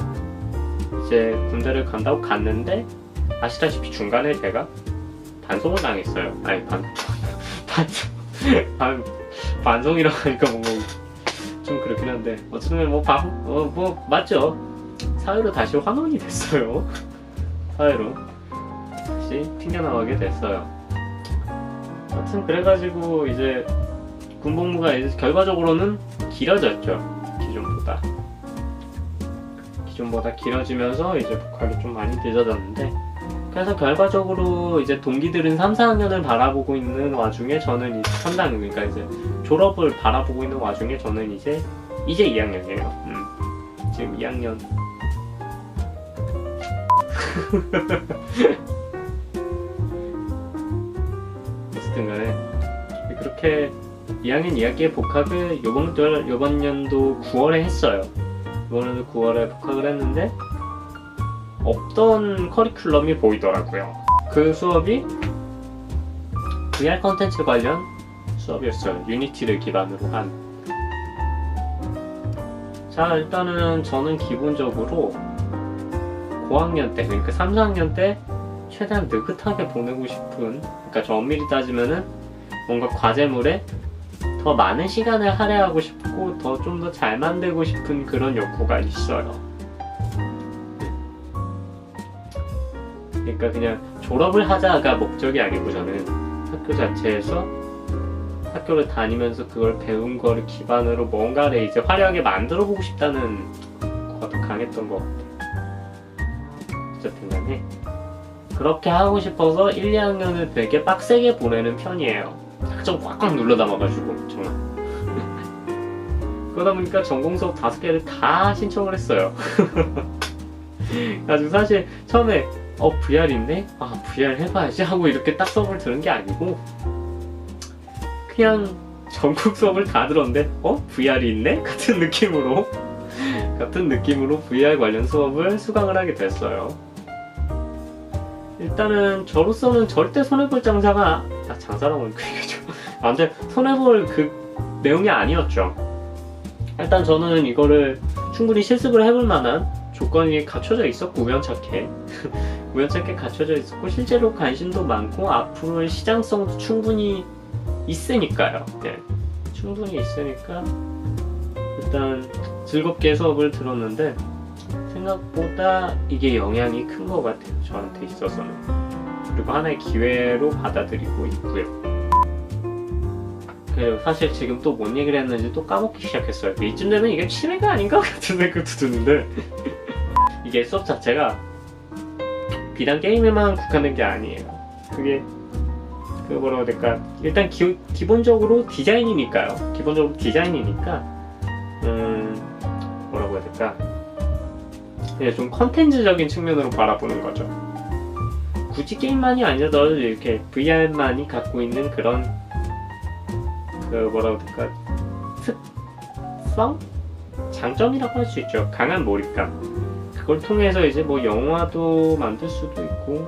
이제 군대를 간다고 갔는데, 아시다시피 중간에 제가 반송을 당했어요. 아니 반송이라고 하니까 뭔가 좀 그렇긴 한데, 어쨌든 뭐 맞죠. 사회로 다시 환원이 됐어요. 사회로 다시 튕겨나가게 됐어요. 하여튼 그래가지고 이제 군복무가 이제 결과적으로는 길어졌죠. 기존보다. 기존보다 길어지면서 이제 복학이 좀 많이 늦어졌는데, 그래서 결과적으로 이제 동기들은 3, 4학년을 바라보고 있는 와중에 저는 이제 3학년, 그러니까 이제 졸업을 바라보고 있는 와중에 저는 이제 2학년이에요. 지금 2학년. 어쨌든 간에 그렇게 2학년 2학기에 복학을 요번 연도 9월에 했어요. 이번 연도 9월에 복학을 했는데 없던 커리큘럼이 보이더라고요. 그 수업이 VR 컨텐츠 관련 수업이었어요. 유니티를 기반으로 한. 자, 일단은 저는 기본적으로 고학년 때, 그러니까 3, 4학년 때 최대한 느긋하게 보내고 싶은, 그러니까 저 엄밀히 따지면은 뭔가 과제물에 더 많은 시간을 할애하고 싶고 좀 더 잘 만들고 싶은 그런 욕구가 있어요. 그러니까 그냥 졸업을 하자가 목적이 아니고, 저는 학교 자체에서 학교를 다니면서 그걸 배운 거를 기반으로 뭔가를 이제 화려하게 만들어 보고 싶다는 거가 더 강했던 것 같아요. 어쨌든 간에 그렇게 하고 싶어서 1, 2학년을 되게 빡세게 보내는 편이에요. 좀 꽉꽉 눌러 담아가지고 정말. 그러다 보니까 전공 수업 5개를 다 신청을 했어요. 그래가지고 사실 처음에 VR인데? VR 해봐야지 하고 이렇게 딱 수업을 들은 게 아니고, 그냥 전국 수업을 다 들었는데 VR이 있네? 같은 느낌으로 VR 관련 수업을 수강을 하게 됐어요. 일단은 저로서는 절대 손해볼 장사가 장사라고 하니까 얘기죠. 아무튼 손해볼 그 내용이 아니었죠. 일단 저는 이거를 충분히 실습을 해볼 만한 조건이 갖춰져 있었고, 우연찮게 갖춰져 있었고, 실제로 관심도 많고 앞으로의 시장성도 충분히 있으니까요. 네. 충분히 있으니까 일단 즐겁게 수업을 들었는데 생각보다 이게 영향이 큰 것 같아요. 저한테 있어서는. 그리고 하나의 기회로 받아들이고 있고요. 사실 지금 또 뭔 얘기를 했는지 또 까먹기 시작했어요. 이쯤 되면 이게 취미가 아닌가 같은 생각도 드는데 이게 수업 자체가 비단 게임에만 국한된 게 아니에요. 그게 뭐라고 해야 될까, 일단 기본적으로 디자인이니까 뭐라고 해야 될까, 그냥 좀 컨텐츠적인 측면으로 바라보는 거죠. 굳이 게임만이 아니더라도 이렇게 VR만이 갖고 있는 그런 뭐라고 해야 될까, 특성? 장점이라고 할 수 있죠. 강한 몰입감. 그걸 통해서 이제 뭐 영화도 만들 수도 있고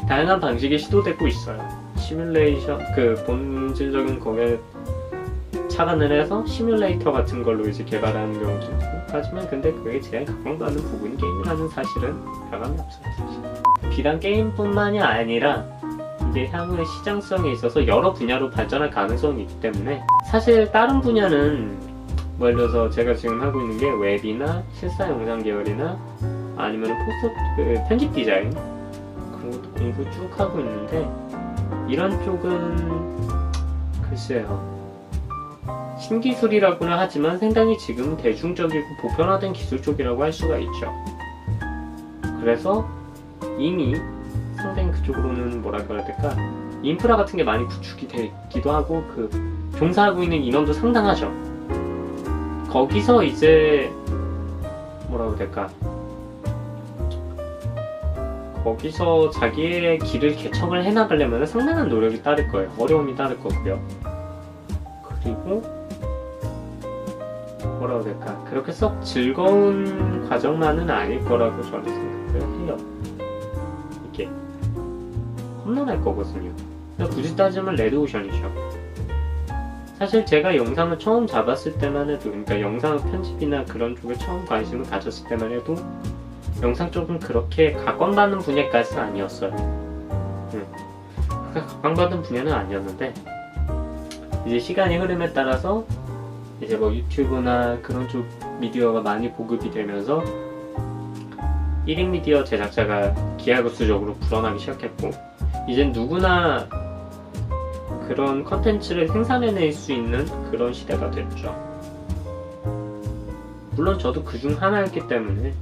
다양한 방식이 시도되고 있어요. 시뮬레이션, 본질적인 거에 착안을 해서 시뮬레이터 같은 걸로 이제 개발하는 경우도 있고, 하지만 근데 그게 제일 각광받는 부분이 게임이라는 사실은 변함이 없어요. 사실. 비단 게임뿐만이 아니라 이게 향후의 시장성에 있어서 여러 분야로 발전할 가능성이 있기 때문에, 사실 다른 분야는 예를 들어서 제가 지금 하고 있는 게 웹이나 실사 영상 계열이나 아니면 편집 디자인 그런 것도 공부 쭉 하고 있는데, 이런 쪽은 글쎄요, 신기술이라고는 하지만 상당히 지금 대중적이고 보편화된 기술 쪽이라고 할 수가 있죠. 그래서 이미 상당히 그쪽으로는 뭐라고 해야 될까, 인프라 같은 게 많이 구축이 되기도 하고 종사하고 있는 인원도 상당하죠. 거기서 이제 뭐라고 해야 될까, 거기서 자기의 길을 개척을 해나가려면 상당한 노력이 따를 거예요. 어려움이 따를 거고요. 그리고 뭐라고 해야 될까, 그렇게 썩 즐거운 과정만은 아닐 거라고 저는 생각을 해요. 이게 험난할 거거든요. 굳이 따지면 레드오션이죠. 사실 제가 영상을 처음 잡았을 때만 해도, 그러니까 영상 편집이나 그런 쪽에 처음 관심을 가졌을 때만 해도 영상 쪽은 그렇게 각광받는 분야까지는 아니었어요. 각광받는 분야는 아니었는데, 이제 시간이 흐름에 따라서 이제 뭐 유튜브나 그런 쪽 미디어가 많이 보급이 되면서 1인 미디어 제작자가 기하급수적으로 불어나기 시작했고, 이젠 누구나 그런 컨텐츠를 생산해낼 수 있는 그런 시대가 됐죠. 물론 저도 그중 하나였기 때문에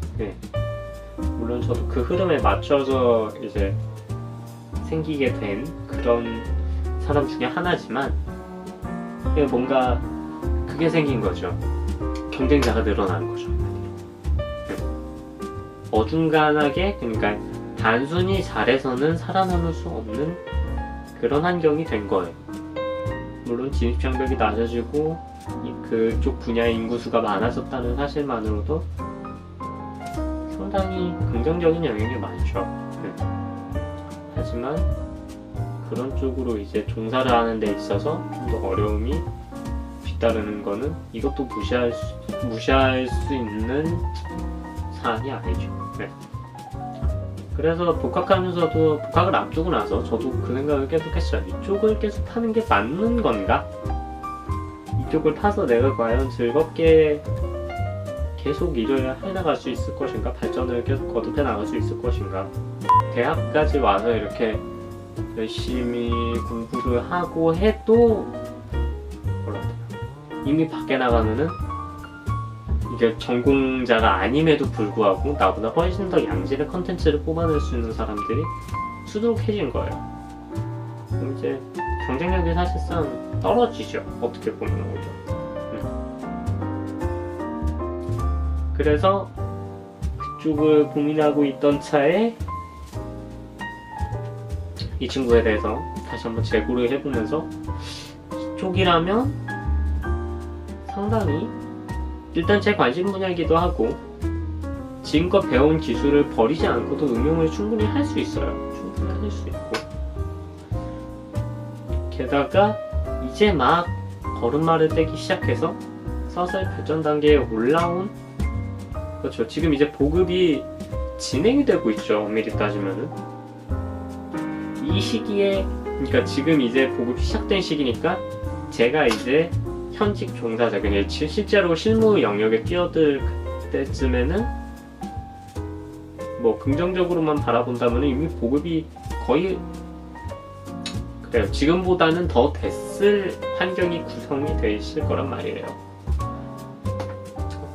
물론 저도 그 흐름에 맞춰서 이제 생기게 된 그런 사람 중에 하나지만 뭔가 그게 생긴 거죠. 경쟁자가 늘어나는 거죠. 어중간하게, 그러니까 단순히 잘해서는 살아남을 수 없는 그런 환경이 된 거예요. 물론 진입장벽이 낮아지고 그쪽 분야의 인구수가 많아졌다는 사실만으로도 상당히 긍정적인 영향이 많죠. 하지만 그런 쪽으로 이제 종사를 하는 데 있어서 좀 더 어려움이 뒤따르는 거는 이것도 무시할 수 있는 사안이 아니죠. 그래서 복학을 앞두고 나서 저도 그 생각을 계속 했어요. 이쪽을 계속 파는 게 맞는 건가? 이쪽을 파서 내가 과연 즐겁게 계속 일을 해나갈 수 있을 것인가? 발전을 계속 거듭해 나갈 수 있을 것인가? 대학까지 와서 이렇게 열심히 공부를 하고 해도 이미 밖에 나가면은 이게 전공자가 아님에도 불구하고 나보다 훨씬 더 양질의 컨텐츠를 뽑아낼 수 있는 사람들이 수두룩해진 거예요. 그럼 이제 경쟁력이 사실상 떨어지죠. 어떻게 보면 오히려. 그래서 그쪽을 고민하고 있던 차에 이 친구에 대해서 다시 한번 재고를 해보면서 이쪽이라면 상당히 일단 제 관심 분야이기도 하고 지금껏 배운 기술을 버리지 않고도 응용을 충분히 할 수 있어요. 충분히 할 수 있고 게다가 이제 막 걸음마를 떼기 시작해서 서서히 발전 단계에 올라온, 그렇죠, 지금 이제 보급이 진행이 되고 있죠. 엄밀히 따지면은 이 시기에, 그러니까 지금 이제 보급이 시작된 시기니까 제가 이제 현직 종사자, 그냥 실제로 실무 영역에 뛰어들 때쯤에는 뭐 긍정적으로만 바라본다면 이미 보급이 거의 그래요. 지금보다는 더 됐을 환경이 구성이 돼 있을 거란 말이에요.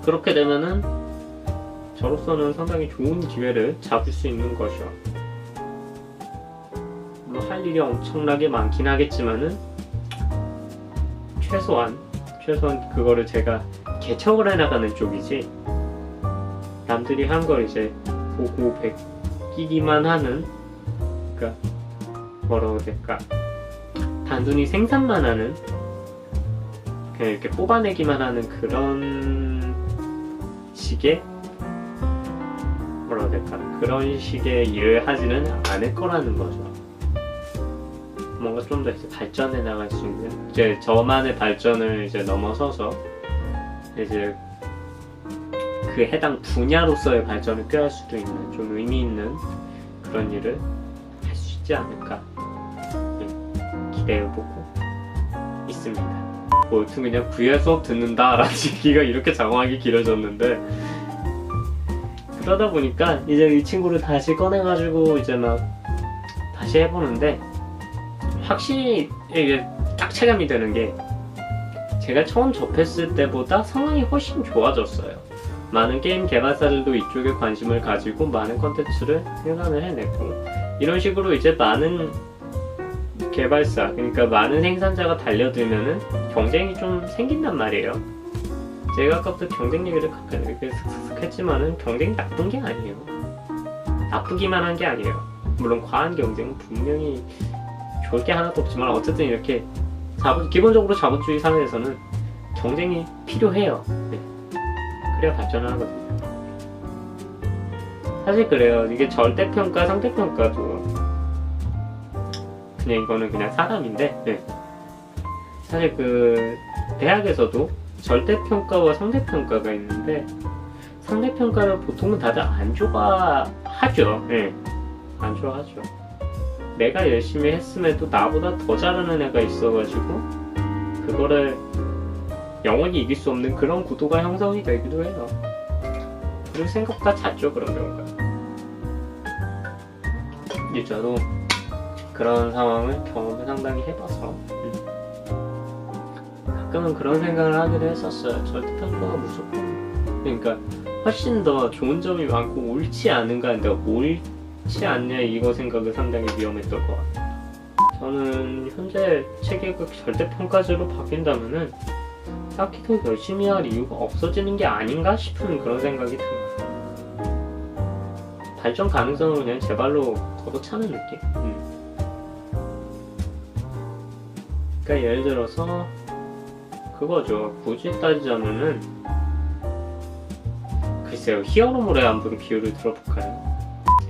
그렇게 되면은 저로서는 상당히 좋은 기회를 잡을 수 있는 것이요. 물론 할 일이 엄청나게 많긴 하겠지만은 최소한 그거를 제가 개척을 해나가는 쪽이지, 남들이 한 걸 이제 보고 베끼기만 하는, 그러니까 뭐라고 해야 될까, 단순히 생산만 하는, 그냥 이렇게 뽑아내기만 하는 그런 식의, 뭐라고 해야 될까, 그런 식의 일을 하지는 않을 거라는 거죠. 뭔가 좀 더 이제 발전해 나갈 수 있는, 이제 저만의 발전을 이제 넘어서서 이제 그 해당 분야로서의 발전을 꾀할 수도 있는, 좀 의미 있는 그런 일을 할 수 있지 않을까 기대해보고 있습니다. 뭐 여튼 그냥 VR 수업 듣는다라는 얘기가 이렇게 장황하게 길어졌는데, 그러다 보니까 이제 이 친구를 다시 꺼내가지고 이제 막 다시 해보는데 확실히 이게 딱 체감이 되는 게, 제가 처음 접했을 때보다 상황이 훨씬 좋아졌어요. 많은 게임 개발사들도 이쪽에 관심을 가지고 많은 컨텐츠를 생산을 해내고, 이런 식으로 이제 많은 개발사, 그러니까 많은 생산자가 달려들면은 경쟁이 좀 생긴단 말이에요. 제가 아까부터 경쟁 얘기를 이렇게 슥슥 했지만은 경쟁이 나쁜 게 아니에요. 나쁘기만 한 게 아니에요. 물론 과한 경쟁은 분명히 좋을 게 하나도 없지만 어쨌든 이렇게 기본적으로 자본주의 사회에서는 경쟁이 필요해요. 그래야 발전을 하거든요. 사실 그래요. 이게 절대평가, 상대평가도 그냥 이거는 그냥 사람인데, 사실 그 대학에서도 절대평가와 상대평가가 있는데, 상대평가를 보통은 다들 안 좋아하죠. 안 좋아하죠. 내가 열심히 했음에도 나보다 더 잘하는 애가 있어가지고 그거를 영원히 이길 수 없는 그런 구도가 형성이 되기도 해요. 그리고 생각보다 잦죠, 그런 경우가. 저도 그런 상황을 경험을 상당히 해봐서 가끔은 그런 생각을 하기도 했었어요. 절대평가가 무조건 그러니까 훨씬 더 좋은 점이 많고 옳지 않은가 근데 옳지 않냐 이거 생각을 상당히 위험했던 것 같아요. 저는 현재 체계가 절대평가제로 바뀐다면은 딱히 더 열심히 할 이유가 없어지는 게 아닌가 싶은 그런 생각이 듭니다. 발전 가능성을 그냥 제 발로 걷어차는 느낌? 그러니까 예를 들어서 그거죠. 굳이 따지자면은 글쎄요, 히어로물에 한번 비유를 들어볼까요?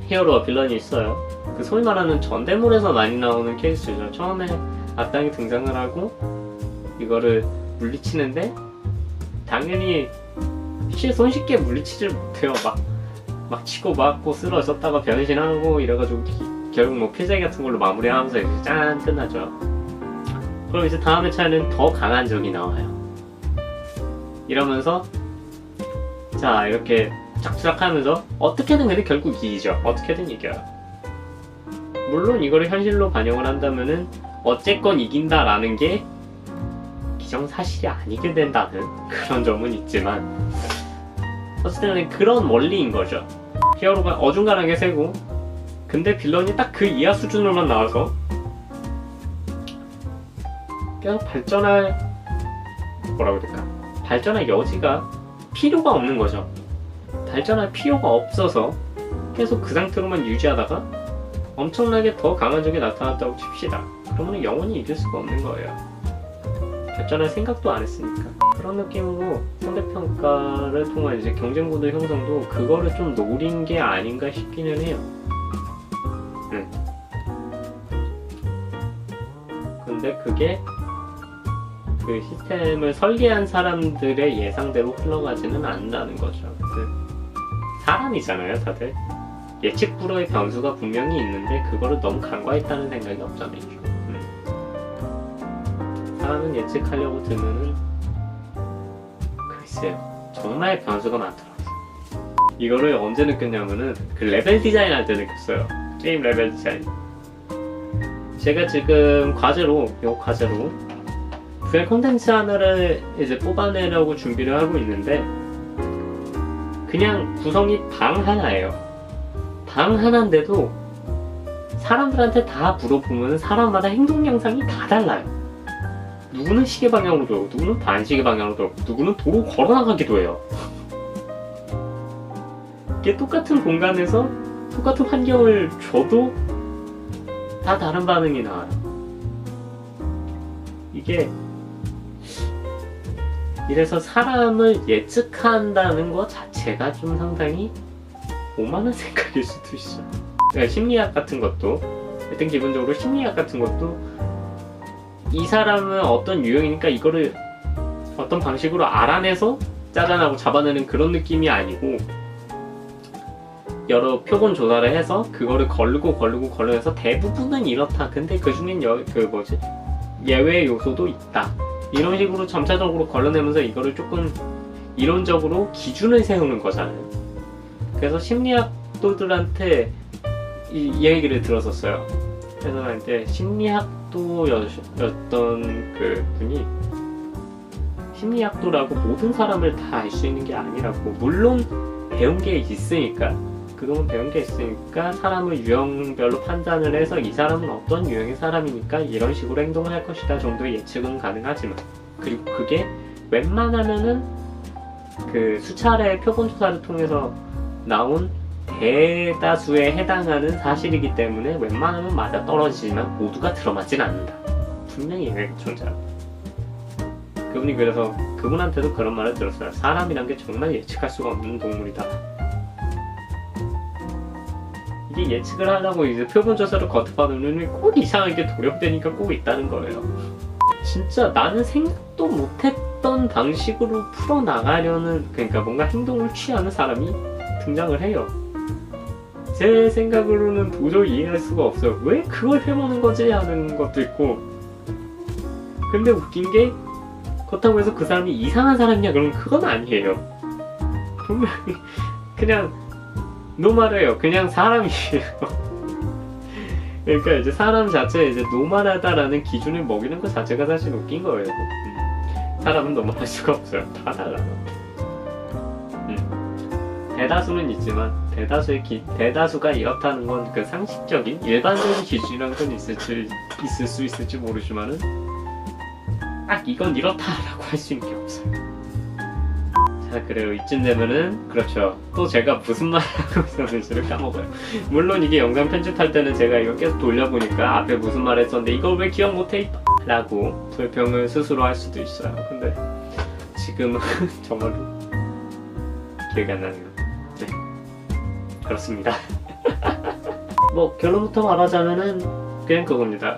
히어로와 빌런이 있어요. 그 소위 말하는 전대물에서 많이 나오는 케이스죠. 처음에 악당이 등장을 하고 이거를 물리치는데 당연히 손쉽게 물리치질 못해요. 막 치고 맞고 쓰러졌다가 변신하고 이래가지고 결국 뭐 필살기 같은 걸로 마무리하면서 이렇게 짠 끝나죠. 그럼 이제 다음 회차는 더 강한 적이 나와요. 이러면서 자 이렇게 착착 하면서 어떻게든 근데 결국 이기죠. 어떻게든 이겨요. 물론 이거를 현실로 반영을 한다면은 어쨌건 이긴다라는 게 기정사실이 아니게 된다는 그런 점은 있지만 어쨌든 그런 원리인 거죠. 히어로가 어중간하게 세고 근데 빌런이 딱 그 이하 수준으로만 나와서 계속 발전할 뭐라고 해야 될까? 발전할 여지가 필요가 없는 거죠. 발전할 필요가 없어서 계속 그 상태로만 유지하다가 엄청나게 더 강한 적이 나타났다고 칩시다. 그러면 영원히 이길 수가 없는 거예요. 발전할 생각도 안 했으니까. 그런 느낌으로 상대평가를 통한 이제 경쟁구도 형성도 그거를 좀 노린 게 아닌가 싶기는 해요. 근데 그게 그 시스템을 설계한 사람들의 예상대로 흘러가지는 않는다는 거죠. 사람이잖아요, 다들. 예측 불허의 변수가 분명히 있는데 그거를 너무 간과했다는 생각이 없잖아요. 사람은 예측하려고 들면은 글쎄요, 정말 변수가 많더라고요. 이거를 언제 느꼈냐면은 그 레벨 디자인 할 때 느꼈어요. 게임 레벨 디자인. 제가 지금 과제로 VR 콘텐츠 하나를 이제 뽑아내려고 준비를 하고 있는데 그냥 구성이 방 하나예요. 방 하나인데도 사람들한테 다 물어보면 사람마다 행동 양상이 다 달라요. 누구는 시계 방향으로 돌고 누구는 반시계 방향으로 돌고 누구는 도로 걸어나가기도 해요. 이게 똑같은 공간에서 똑같은 환경을 줘도 다 다른 반응이 나와요. 이게 이래서 사람을 예측한다는 것 자체가 좀 상당히 오만한 생각일 수도 있어. 그러니까 심리학 같은 것도 일단 기본적으로 심리학 같은 것도 이 사람은 어떤 유형이니까 이거를 어떤 방식으로 알아내서 짜잔하고 잡아내는 그런 느낌이 아니고 여러 표본 조사를 해서 그거를 걸르고 대부분은 이렇다. 근데 그 중엔 예외 요소도 있다. 이런 식으로 점차적으로 걸러내면서 이거를 조금 이론적으로 기준을 세우는 거잖아요. 그래서 심리학도들한테 이 얘기를 들었었어요. 그래서 한테 심리학도였던 그 분이 심리학도라고 모든 사람을 다 알 수 있는 게 아니라고, 물론 배운 게 있으니까 그동안 배운 게 있으니까 사람을 유형별로 판단을 해서 이 사람은 어떤 유형의 사람이니까 이런 식으로 행동을 할 것이다 정도의 예측은 가능하지만, 그리고 그게 웬만하면은 그 수차례 표본조사를 통해서 나온 대다수에 해당하는 사실이기 때문에 웬만하면 맞아 떨어지지만 모두가 들어맞진 않는다. 분명히 예외가 존재합니다. 그분이 그래서 그분한테도 그런 말을 들었어요. 사람이란 게 정말 예측할 수가 없는 동물이다. 이게 예측을 하려고 이제 표본조사를 거듭하는 꼭 이상하게 도력되니까 꼭 있다는 거예요. 진짜 나는 생각도 못했던 방식으로 풀어나가려는, 그러니까 뭔가 행동을 취하는 사람이 등장을 해요. 제 생각으로는 도저히 이해할 수가 없어요. 왜 그걸 해보는 거지? 하는 것도 있고. 근데 웃긴 게 그렇다고 해서 그 사람이 이상한 사람이냐? 그러면 그건 아니에요. 분명히 그냥 노멀해요. 그냥 사람이에요. 그러니까 이제 사람 자체에 이제 노멀하다라는 기준을 먹이는 것 자체가 사실 웃긴 거예요. 사람은 노멀할 수가 없어요. 다 달라요. 대다수는 있지만 대다수가 이렇다는 건 그 상식적인 일반적인 기준이란 건 있을 수 있을지 모르지만은 딱 이건 이렇다라고 할 수 있는 게 없어요. 자, 그래요. 이쯤 되면은 그렇죠. 또 제가 무슨 말을 하고 있었는지를 까먹어요. 물론 이게 영상 편집할 때는 제가 이거 계속 돌려보니까 앞에 무슨 말 했었는데 이걸 왜 기억 못해? 라고 불평을 스스로 할 수도 있어요. 근데 지금은 정말로 기억이 안 나네요. 네, 그렇습니다. 뭐 결론부터 말하자면은 그냥 그겁니다.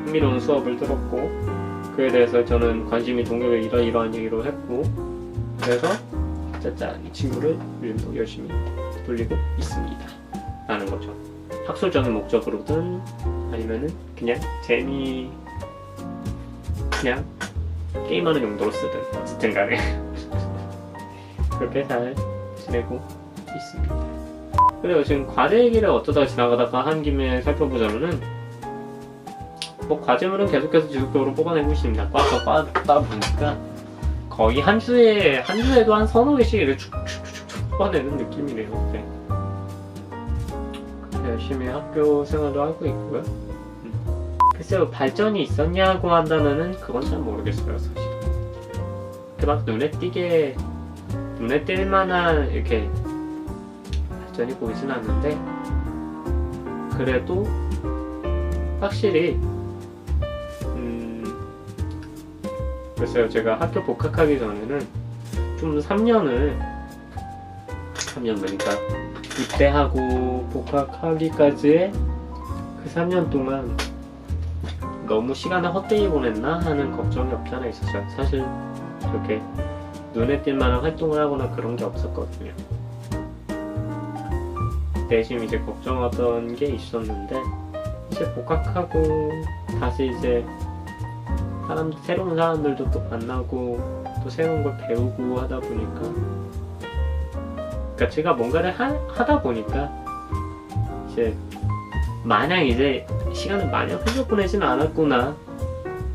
흥미로운 수업을 들었고 그에 대해서 저는 관심이 동력을 이러이러한 얘기로 했고 그래서 짜잔 이 친구를 요즘도 열심히 돌리고 있습니다 라는 거죠. 학술적인 목적으로든 아니면은 그냥 그냥 게임하는 용도로 쓰든 어쨌든 간에 그렇게 잘 지내고 있습니다. 그래요. 지금 과제 얘기를 어쩌다가 지나가다가 한 김에 살펴보자면은 뭐 과제물은 계속해서 지속적으로 뽑아내고 있습니다. 꽈다 보니까 거의 한 주에도 한 서너 개씩 이렇게 축축축축 뽑아내는 느낌이네요. 네. 열심히 학교 생활도 하고 있고요. 글쎄요, 발전이 있었냐고 한다면은 그건 잘 모르겠어요, 사실. 막 눈에 띌 만한 이렇게 발전이 보이진 않는데 그래도 확실히 글쎄요, 제가 학교 복학하기 전에는 좀 3년을 그러니까 입대하고 복학하기까지의 그 3년 동안 너무 시간을 헛되이 보냈나 하는 걱정이 없지 않아 있었어요. 사실 그렇게 눈에 띌 만한 활동을 하거나 그런 게 없었거든요. 대신 이제 걱정하던 게 있었는데 이제 복학하고 다시 이제 새로운 사람들도 또 만나고 또 새로운 걸 배우고 하다 보니까 그러니까 제가 뭔가를 하다 보니까 이제 마냥 이제 시간을 마냥 흘려보내지는 않았구나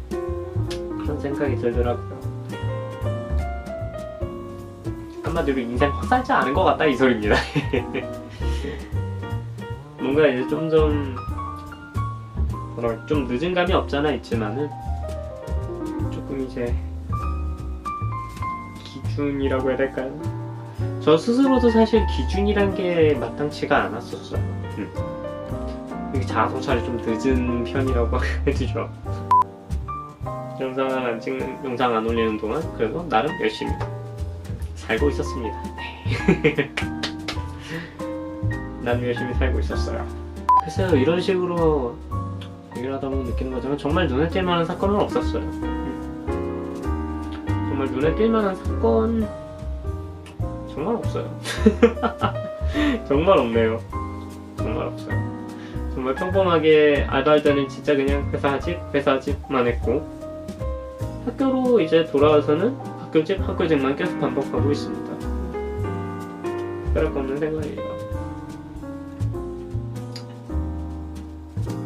그런 생각이 들더라고요. 한마디로 인생 헛살지 않은 것 같다 이 소리입니다. 뭔가 이제 좀 늦은 감이 없잖아 있지만은 조금 이제 기준이라고 해야 될까요? 저 스스로도 사실 기준이란 게 마땅치가 않았었어요. 이게 자아성찰이 좀 늦은 편이라고 해주죠. 영상 안 올리는 동안 그래도 나름 열심히 살고 있었습니다. 나름 열심히 살고 있었어요. 글쎄요, 이런 식으로 얘기를 하다 보면 느끼는 거지만 정말 눈에 띌 만한 사건은 없었어요. 정말 눈에 띌 만한 사건 정말 없어요. 정말 없네요. 정말 없어요. 정말 평범하게 알바할 때는 진짜 그냥 회사 집만 했고 학교로 이제 돌아와서는 학교집만 계속 반복하고 있습니다. 특별할 거 없는 생활이에요.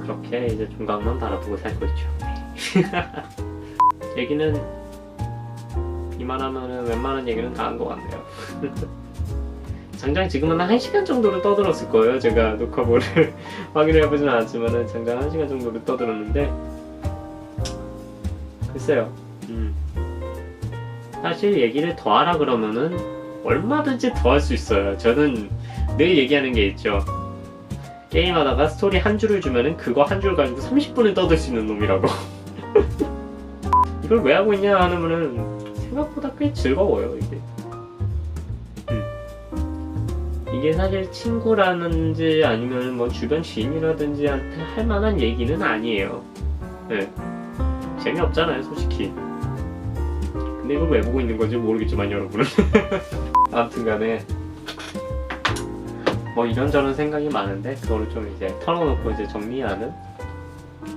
그렇게 이제 종각만 바라보고 살고 있죠. 얘기는 이만하면은 웬만한 얘기는 다 한 것 같네요. 장장 지금은 한 1시간 정도를 떠들었을 거예요. 제가 녹화본을 확인을 해보진 않았지만은 장장 1시간 정도를 떠들었는데 글쎄요. 사실 얘기를 더 하라 그러면은 얼마든지 더 할 수 있어요. 저는 늘 얘기하는 게 있죠. 게임하다가 스토리 한 줄을 주면은 그거 한 줄 가지고 30분을 떠들 수 있는 놈이라고. 이걸 왜 하고 있냐 하면은 생각보다 꽤 즐거워요, 이게. 이게 사실 친구라든지 아니면 뭐 주변 지인이라든지 한테 할 만한 얘기는 아니에요. 네. 재미없잖아요, 솔직히. 근데 이걸 왜 보고 있는 건지 모르겠지만 여러분은. 아무튼 간에 뭐 이런저런 생각이 많은데 그거를 좀 이제 털어놓고 이제 정리하는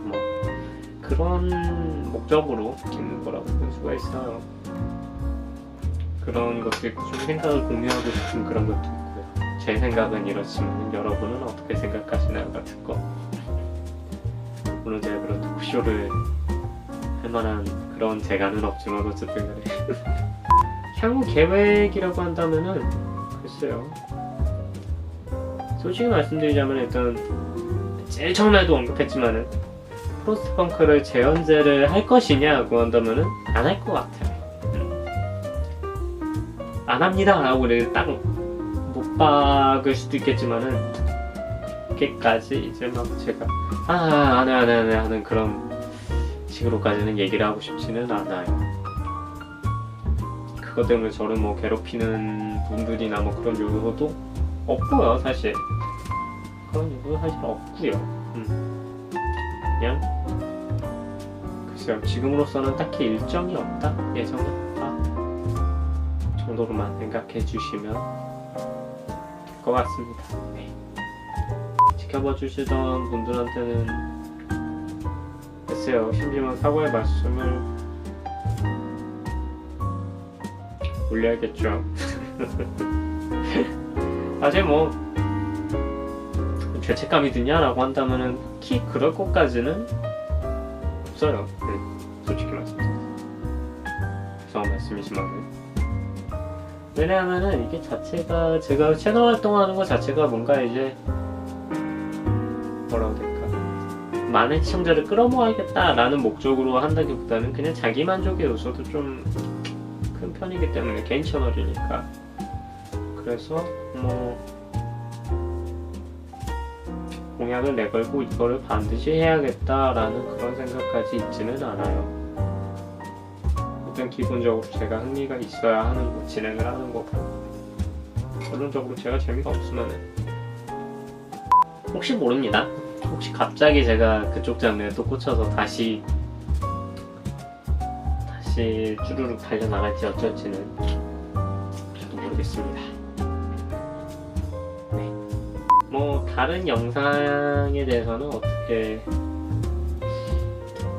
뭐 그런 목적으로 찍는 거라고 볼 수가 있어요. 그런 것도 있고 좀 생각을 공유하고 싶은 그런 것도 있고요. 제 생각은 이렇지만 여러분은 어떻게 생각하시나요? 같은 거. 물론 제가 그런 토크쇼를 할 만한 그런 재간은 없지만 어쨌든 간에 향후 계획이라고 한다면은 글쎄요. 솔직히 말씀드리자면 일단 제일 처음에도 언급했지만은 프로스트펑크를 재연재를 할 것이냐고 한다면은 안 할 것 같아요. 안 합니다 라고 딱 못 박을 수도 있겠지만은 그게까지 이제 막 제가 안 해 하는 그런 식으로까지는 얘기를 하고 싶지는 않아요. 그것 때문에 저를 뭐 괴롭히는 분들이나 뭐 그런 요소도 없고요. 사실 그런 요소도 사실 없고요. 그냥 글쎄요, 지금으로서는 딱히 일정이 없다, 예정이 없다 정도로만 생각해 주시면 될 것 같습니다. 네. 지켜봐 주시던 분들한테는 글쎄요, 심심한 사과의 말씀을 올려야겠죠. 사실 뭐 죄책감이 드냐라고 한다면은 특히 그럴 것까지는 없어요. 솔직히 말씀드려서 죄송한 말씀이지만, 왜냐하면은 이게 자체가 제가 채널 활동하는 것 자체가 뭔가 이제 뭐라고 될까, 많은 시청자를 끌어모아야겠다라는 목적으로 한다기보다는 그냥 자기 만족의 요소도 좀 큰 편이기 때문에, 개인 채널이니까. 그래서 뭐 공약을 내걸고 이거를 반드시 해야겠다라는 그런 생각까지 있지는 않아요. 일단 기본적으로 제가 흥미가 있어야 하는 거 진행을 하는 거고, 결론적으로 제가 재미가 없으면은 혹시 모릅니다. 혹시 갑자기 제가 그쪽 장르에 또 꽂혀서 다시 쭈루룩 달려나갈지 어쩔지는 저도 모르겠습니다. 네. 뭐 다른 영상에 대해서는 어떻게,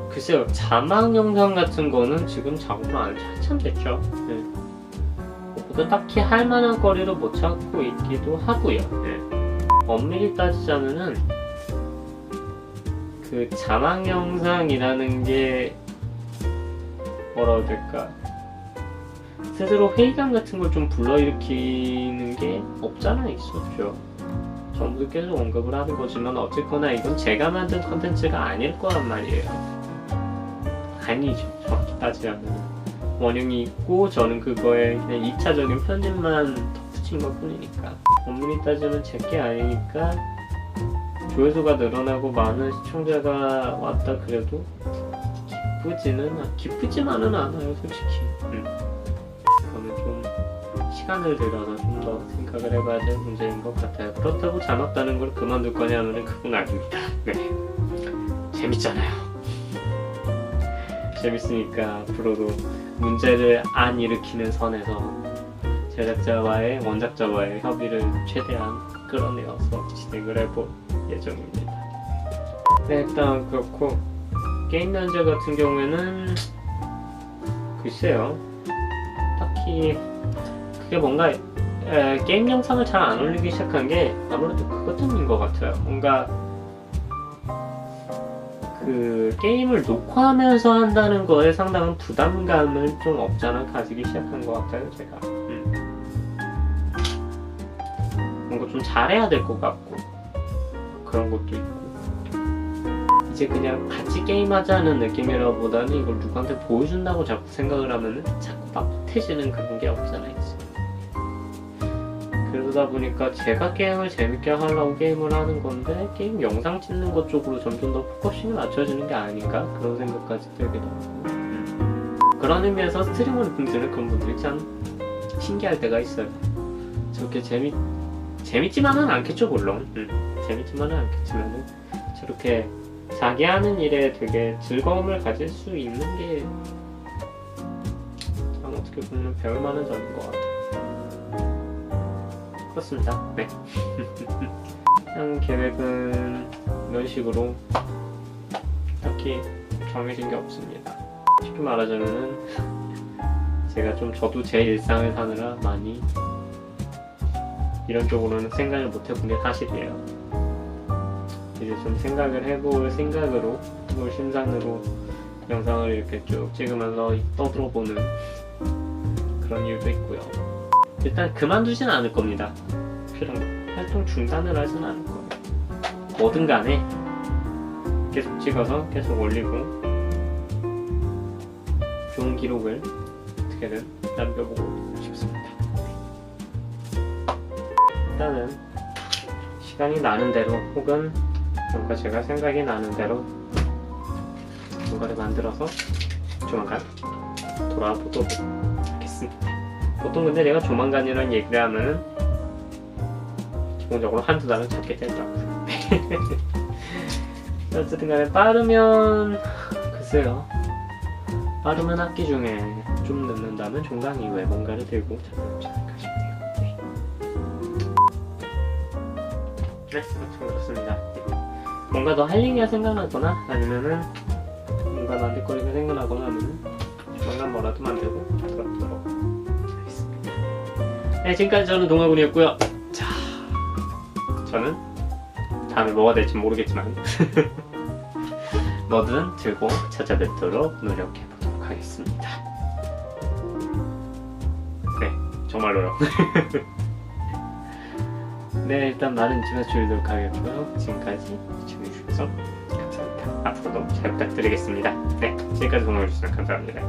글쎄요, 자막 영상 같은 거는 지금 작업을 안 지 한참 됐죠. 네. 그것도 딱히 할 만한 거리를 못 찾고 있기도 하고요. 네. 엄밀히 따지자면은 그 자막 영상이라는 게 뭐라고 될까, 스스로 회의감 같은 걸 좀 불러일으키는 게 없잖아 있었죠. 전부 계속 언급을 하는 거지만 어쨌거나 이건 제가 만든 컨텐츠가 아닐 거란 말이에요. 아니죠, 정확히 따지자면. 원흉이 있고 저는 그거에 그냥 2차적인 편집만 덧붙인 것 뿐이니까. 엄밀히 따지면 제게 아니니까 조회수가 늘어나고 많은 시청자가 왔다 그래도 기쁘지만은 않아요, 솔직히. 그거는 좀 시간을 들여서 좀 더 생각을 해봐야 될 문제인 것 같아요. 그렇다고 자막 다는 걸 그만둘 거냐면은 그건 아닙니다. 네. 재밌잖아요. 재밌으니까 앞으로도 문제를 안 일으키는 선에서 제작자와의, 원작자와의 협의를 최대한 끌어내어서 진행을 해볼 예정입니다. 네, 일단 그렇고 게임 면제 같은 경우에는 글쎄요, 딱히 그게 뭔가 게임 영상을 잘 안 올리기 시작한 게 아무래도 그것 때문인 것 같아요. 뭔가 그 게임을 녹화하면서 한다는 거에 상당한 부담감을 좀 없잖아 가지기 시작한 것 같아요, 제가. 뭔가 좀 잘해야 될 것 같고 그런 것도 있고, 이제 그냥 같이 게임하자는 느낌이라보다는 이걸 누구한테 보여준다고 자꾸 생각을 하면은 자꾸 빡해지는 그런 게 없잖아 있어. 그러다 보니까 제가 게임을 재밌게 하려고 게임을 하는 건데 게임 영상 찍는 것 쪽으로 점점 더 포커싱이 맞춰지는 게 아닌가, 그런 생각까지 들기도 하고. 그런 의미에서 스트리머 분들은 그런 분들이 참 신기할 때가 있어요. 저렇게 재밌지만은 않겠죠, 물론. 재밌지만은 않겠지만은 저렇게 자기 하는 일에 되게 즐거움을 가질 수 있는 게 참 어떻게 보면 배울 만한 점인 것 같아요. 그렇습니다. 네. 그냥 계획은 이런 식으로 딱히 정해진 게 없습니다. 쉽게 말하자면은 제가 좀 저도 제 일상을 사느라 많이 이런 쪽으로는 생각을 못 해본 게 사실이에요. 이제 좀 생각을 해볼 생각으로, 볼 심산으로 영상을 이렇게 쭉 찍으면서 떠들어보는 그런 이유도 있고요. 일단 그만두진 않을 겁니다. 필요한 활동 중단을 하진 않을 거예요. 뭐든 간에 계속 찍어서 계속 올리고 좋은 기록을 어떻게든 남겨보고 싶습니다. 일단은 시간이 나는 대로 혹은 뭔가 제가 생각이 나는 대로 뭔가를 만들어서 조만간 돌아보도록 하겠습니다. 보통 근데 내가 조만간이라는 얘기를 하면은 기본적으로 한두 달은 잡게 되더라고요. 어쨌든 간에 빠르면 글쎄요, 빠르면 학기 중에 좀 늦는다면 종강 이후에 뭔가를 들고 찾아오지 않을까 싶네요. 네, 그렇습니다. 뭔가 더 할 얘기가 생각나거나 아니면은 뭔가 만들거리가 생각나거나 하면은 조만간 뭐라도 만들고 들어보도록 하겠습니다. 네, 지금까지 저는 동아군이었고요. 자, 저는 다음에 뭐가 될지 모르겠지만 뭐든 들고 찾아뵙도록 노력해보도록 하겠습니다. 네, 정말로요. 네, 일단 말은 이쯤에서 줄이도록 하겠고요. 지금까지 시청해주셔서 감사합니다. 앞으로도 잘 부탁드리겠습니다. 네, 지금까지 동아군이었습니다. 감사합니다.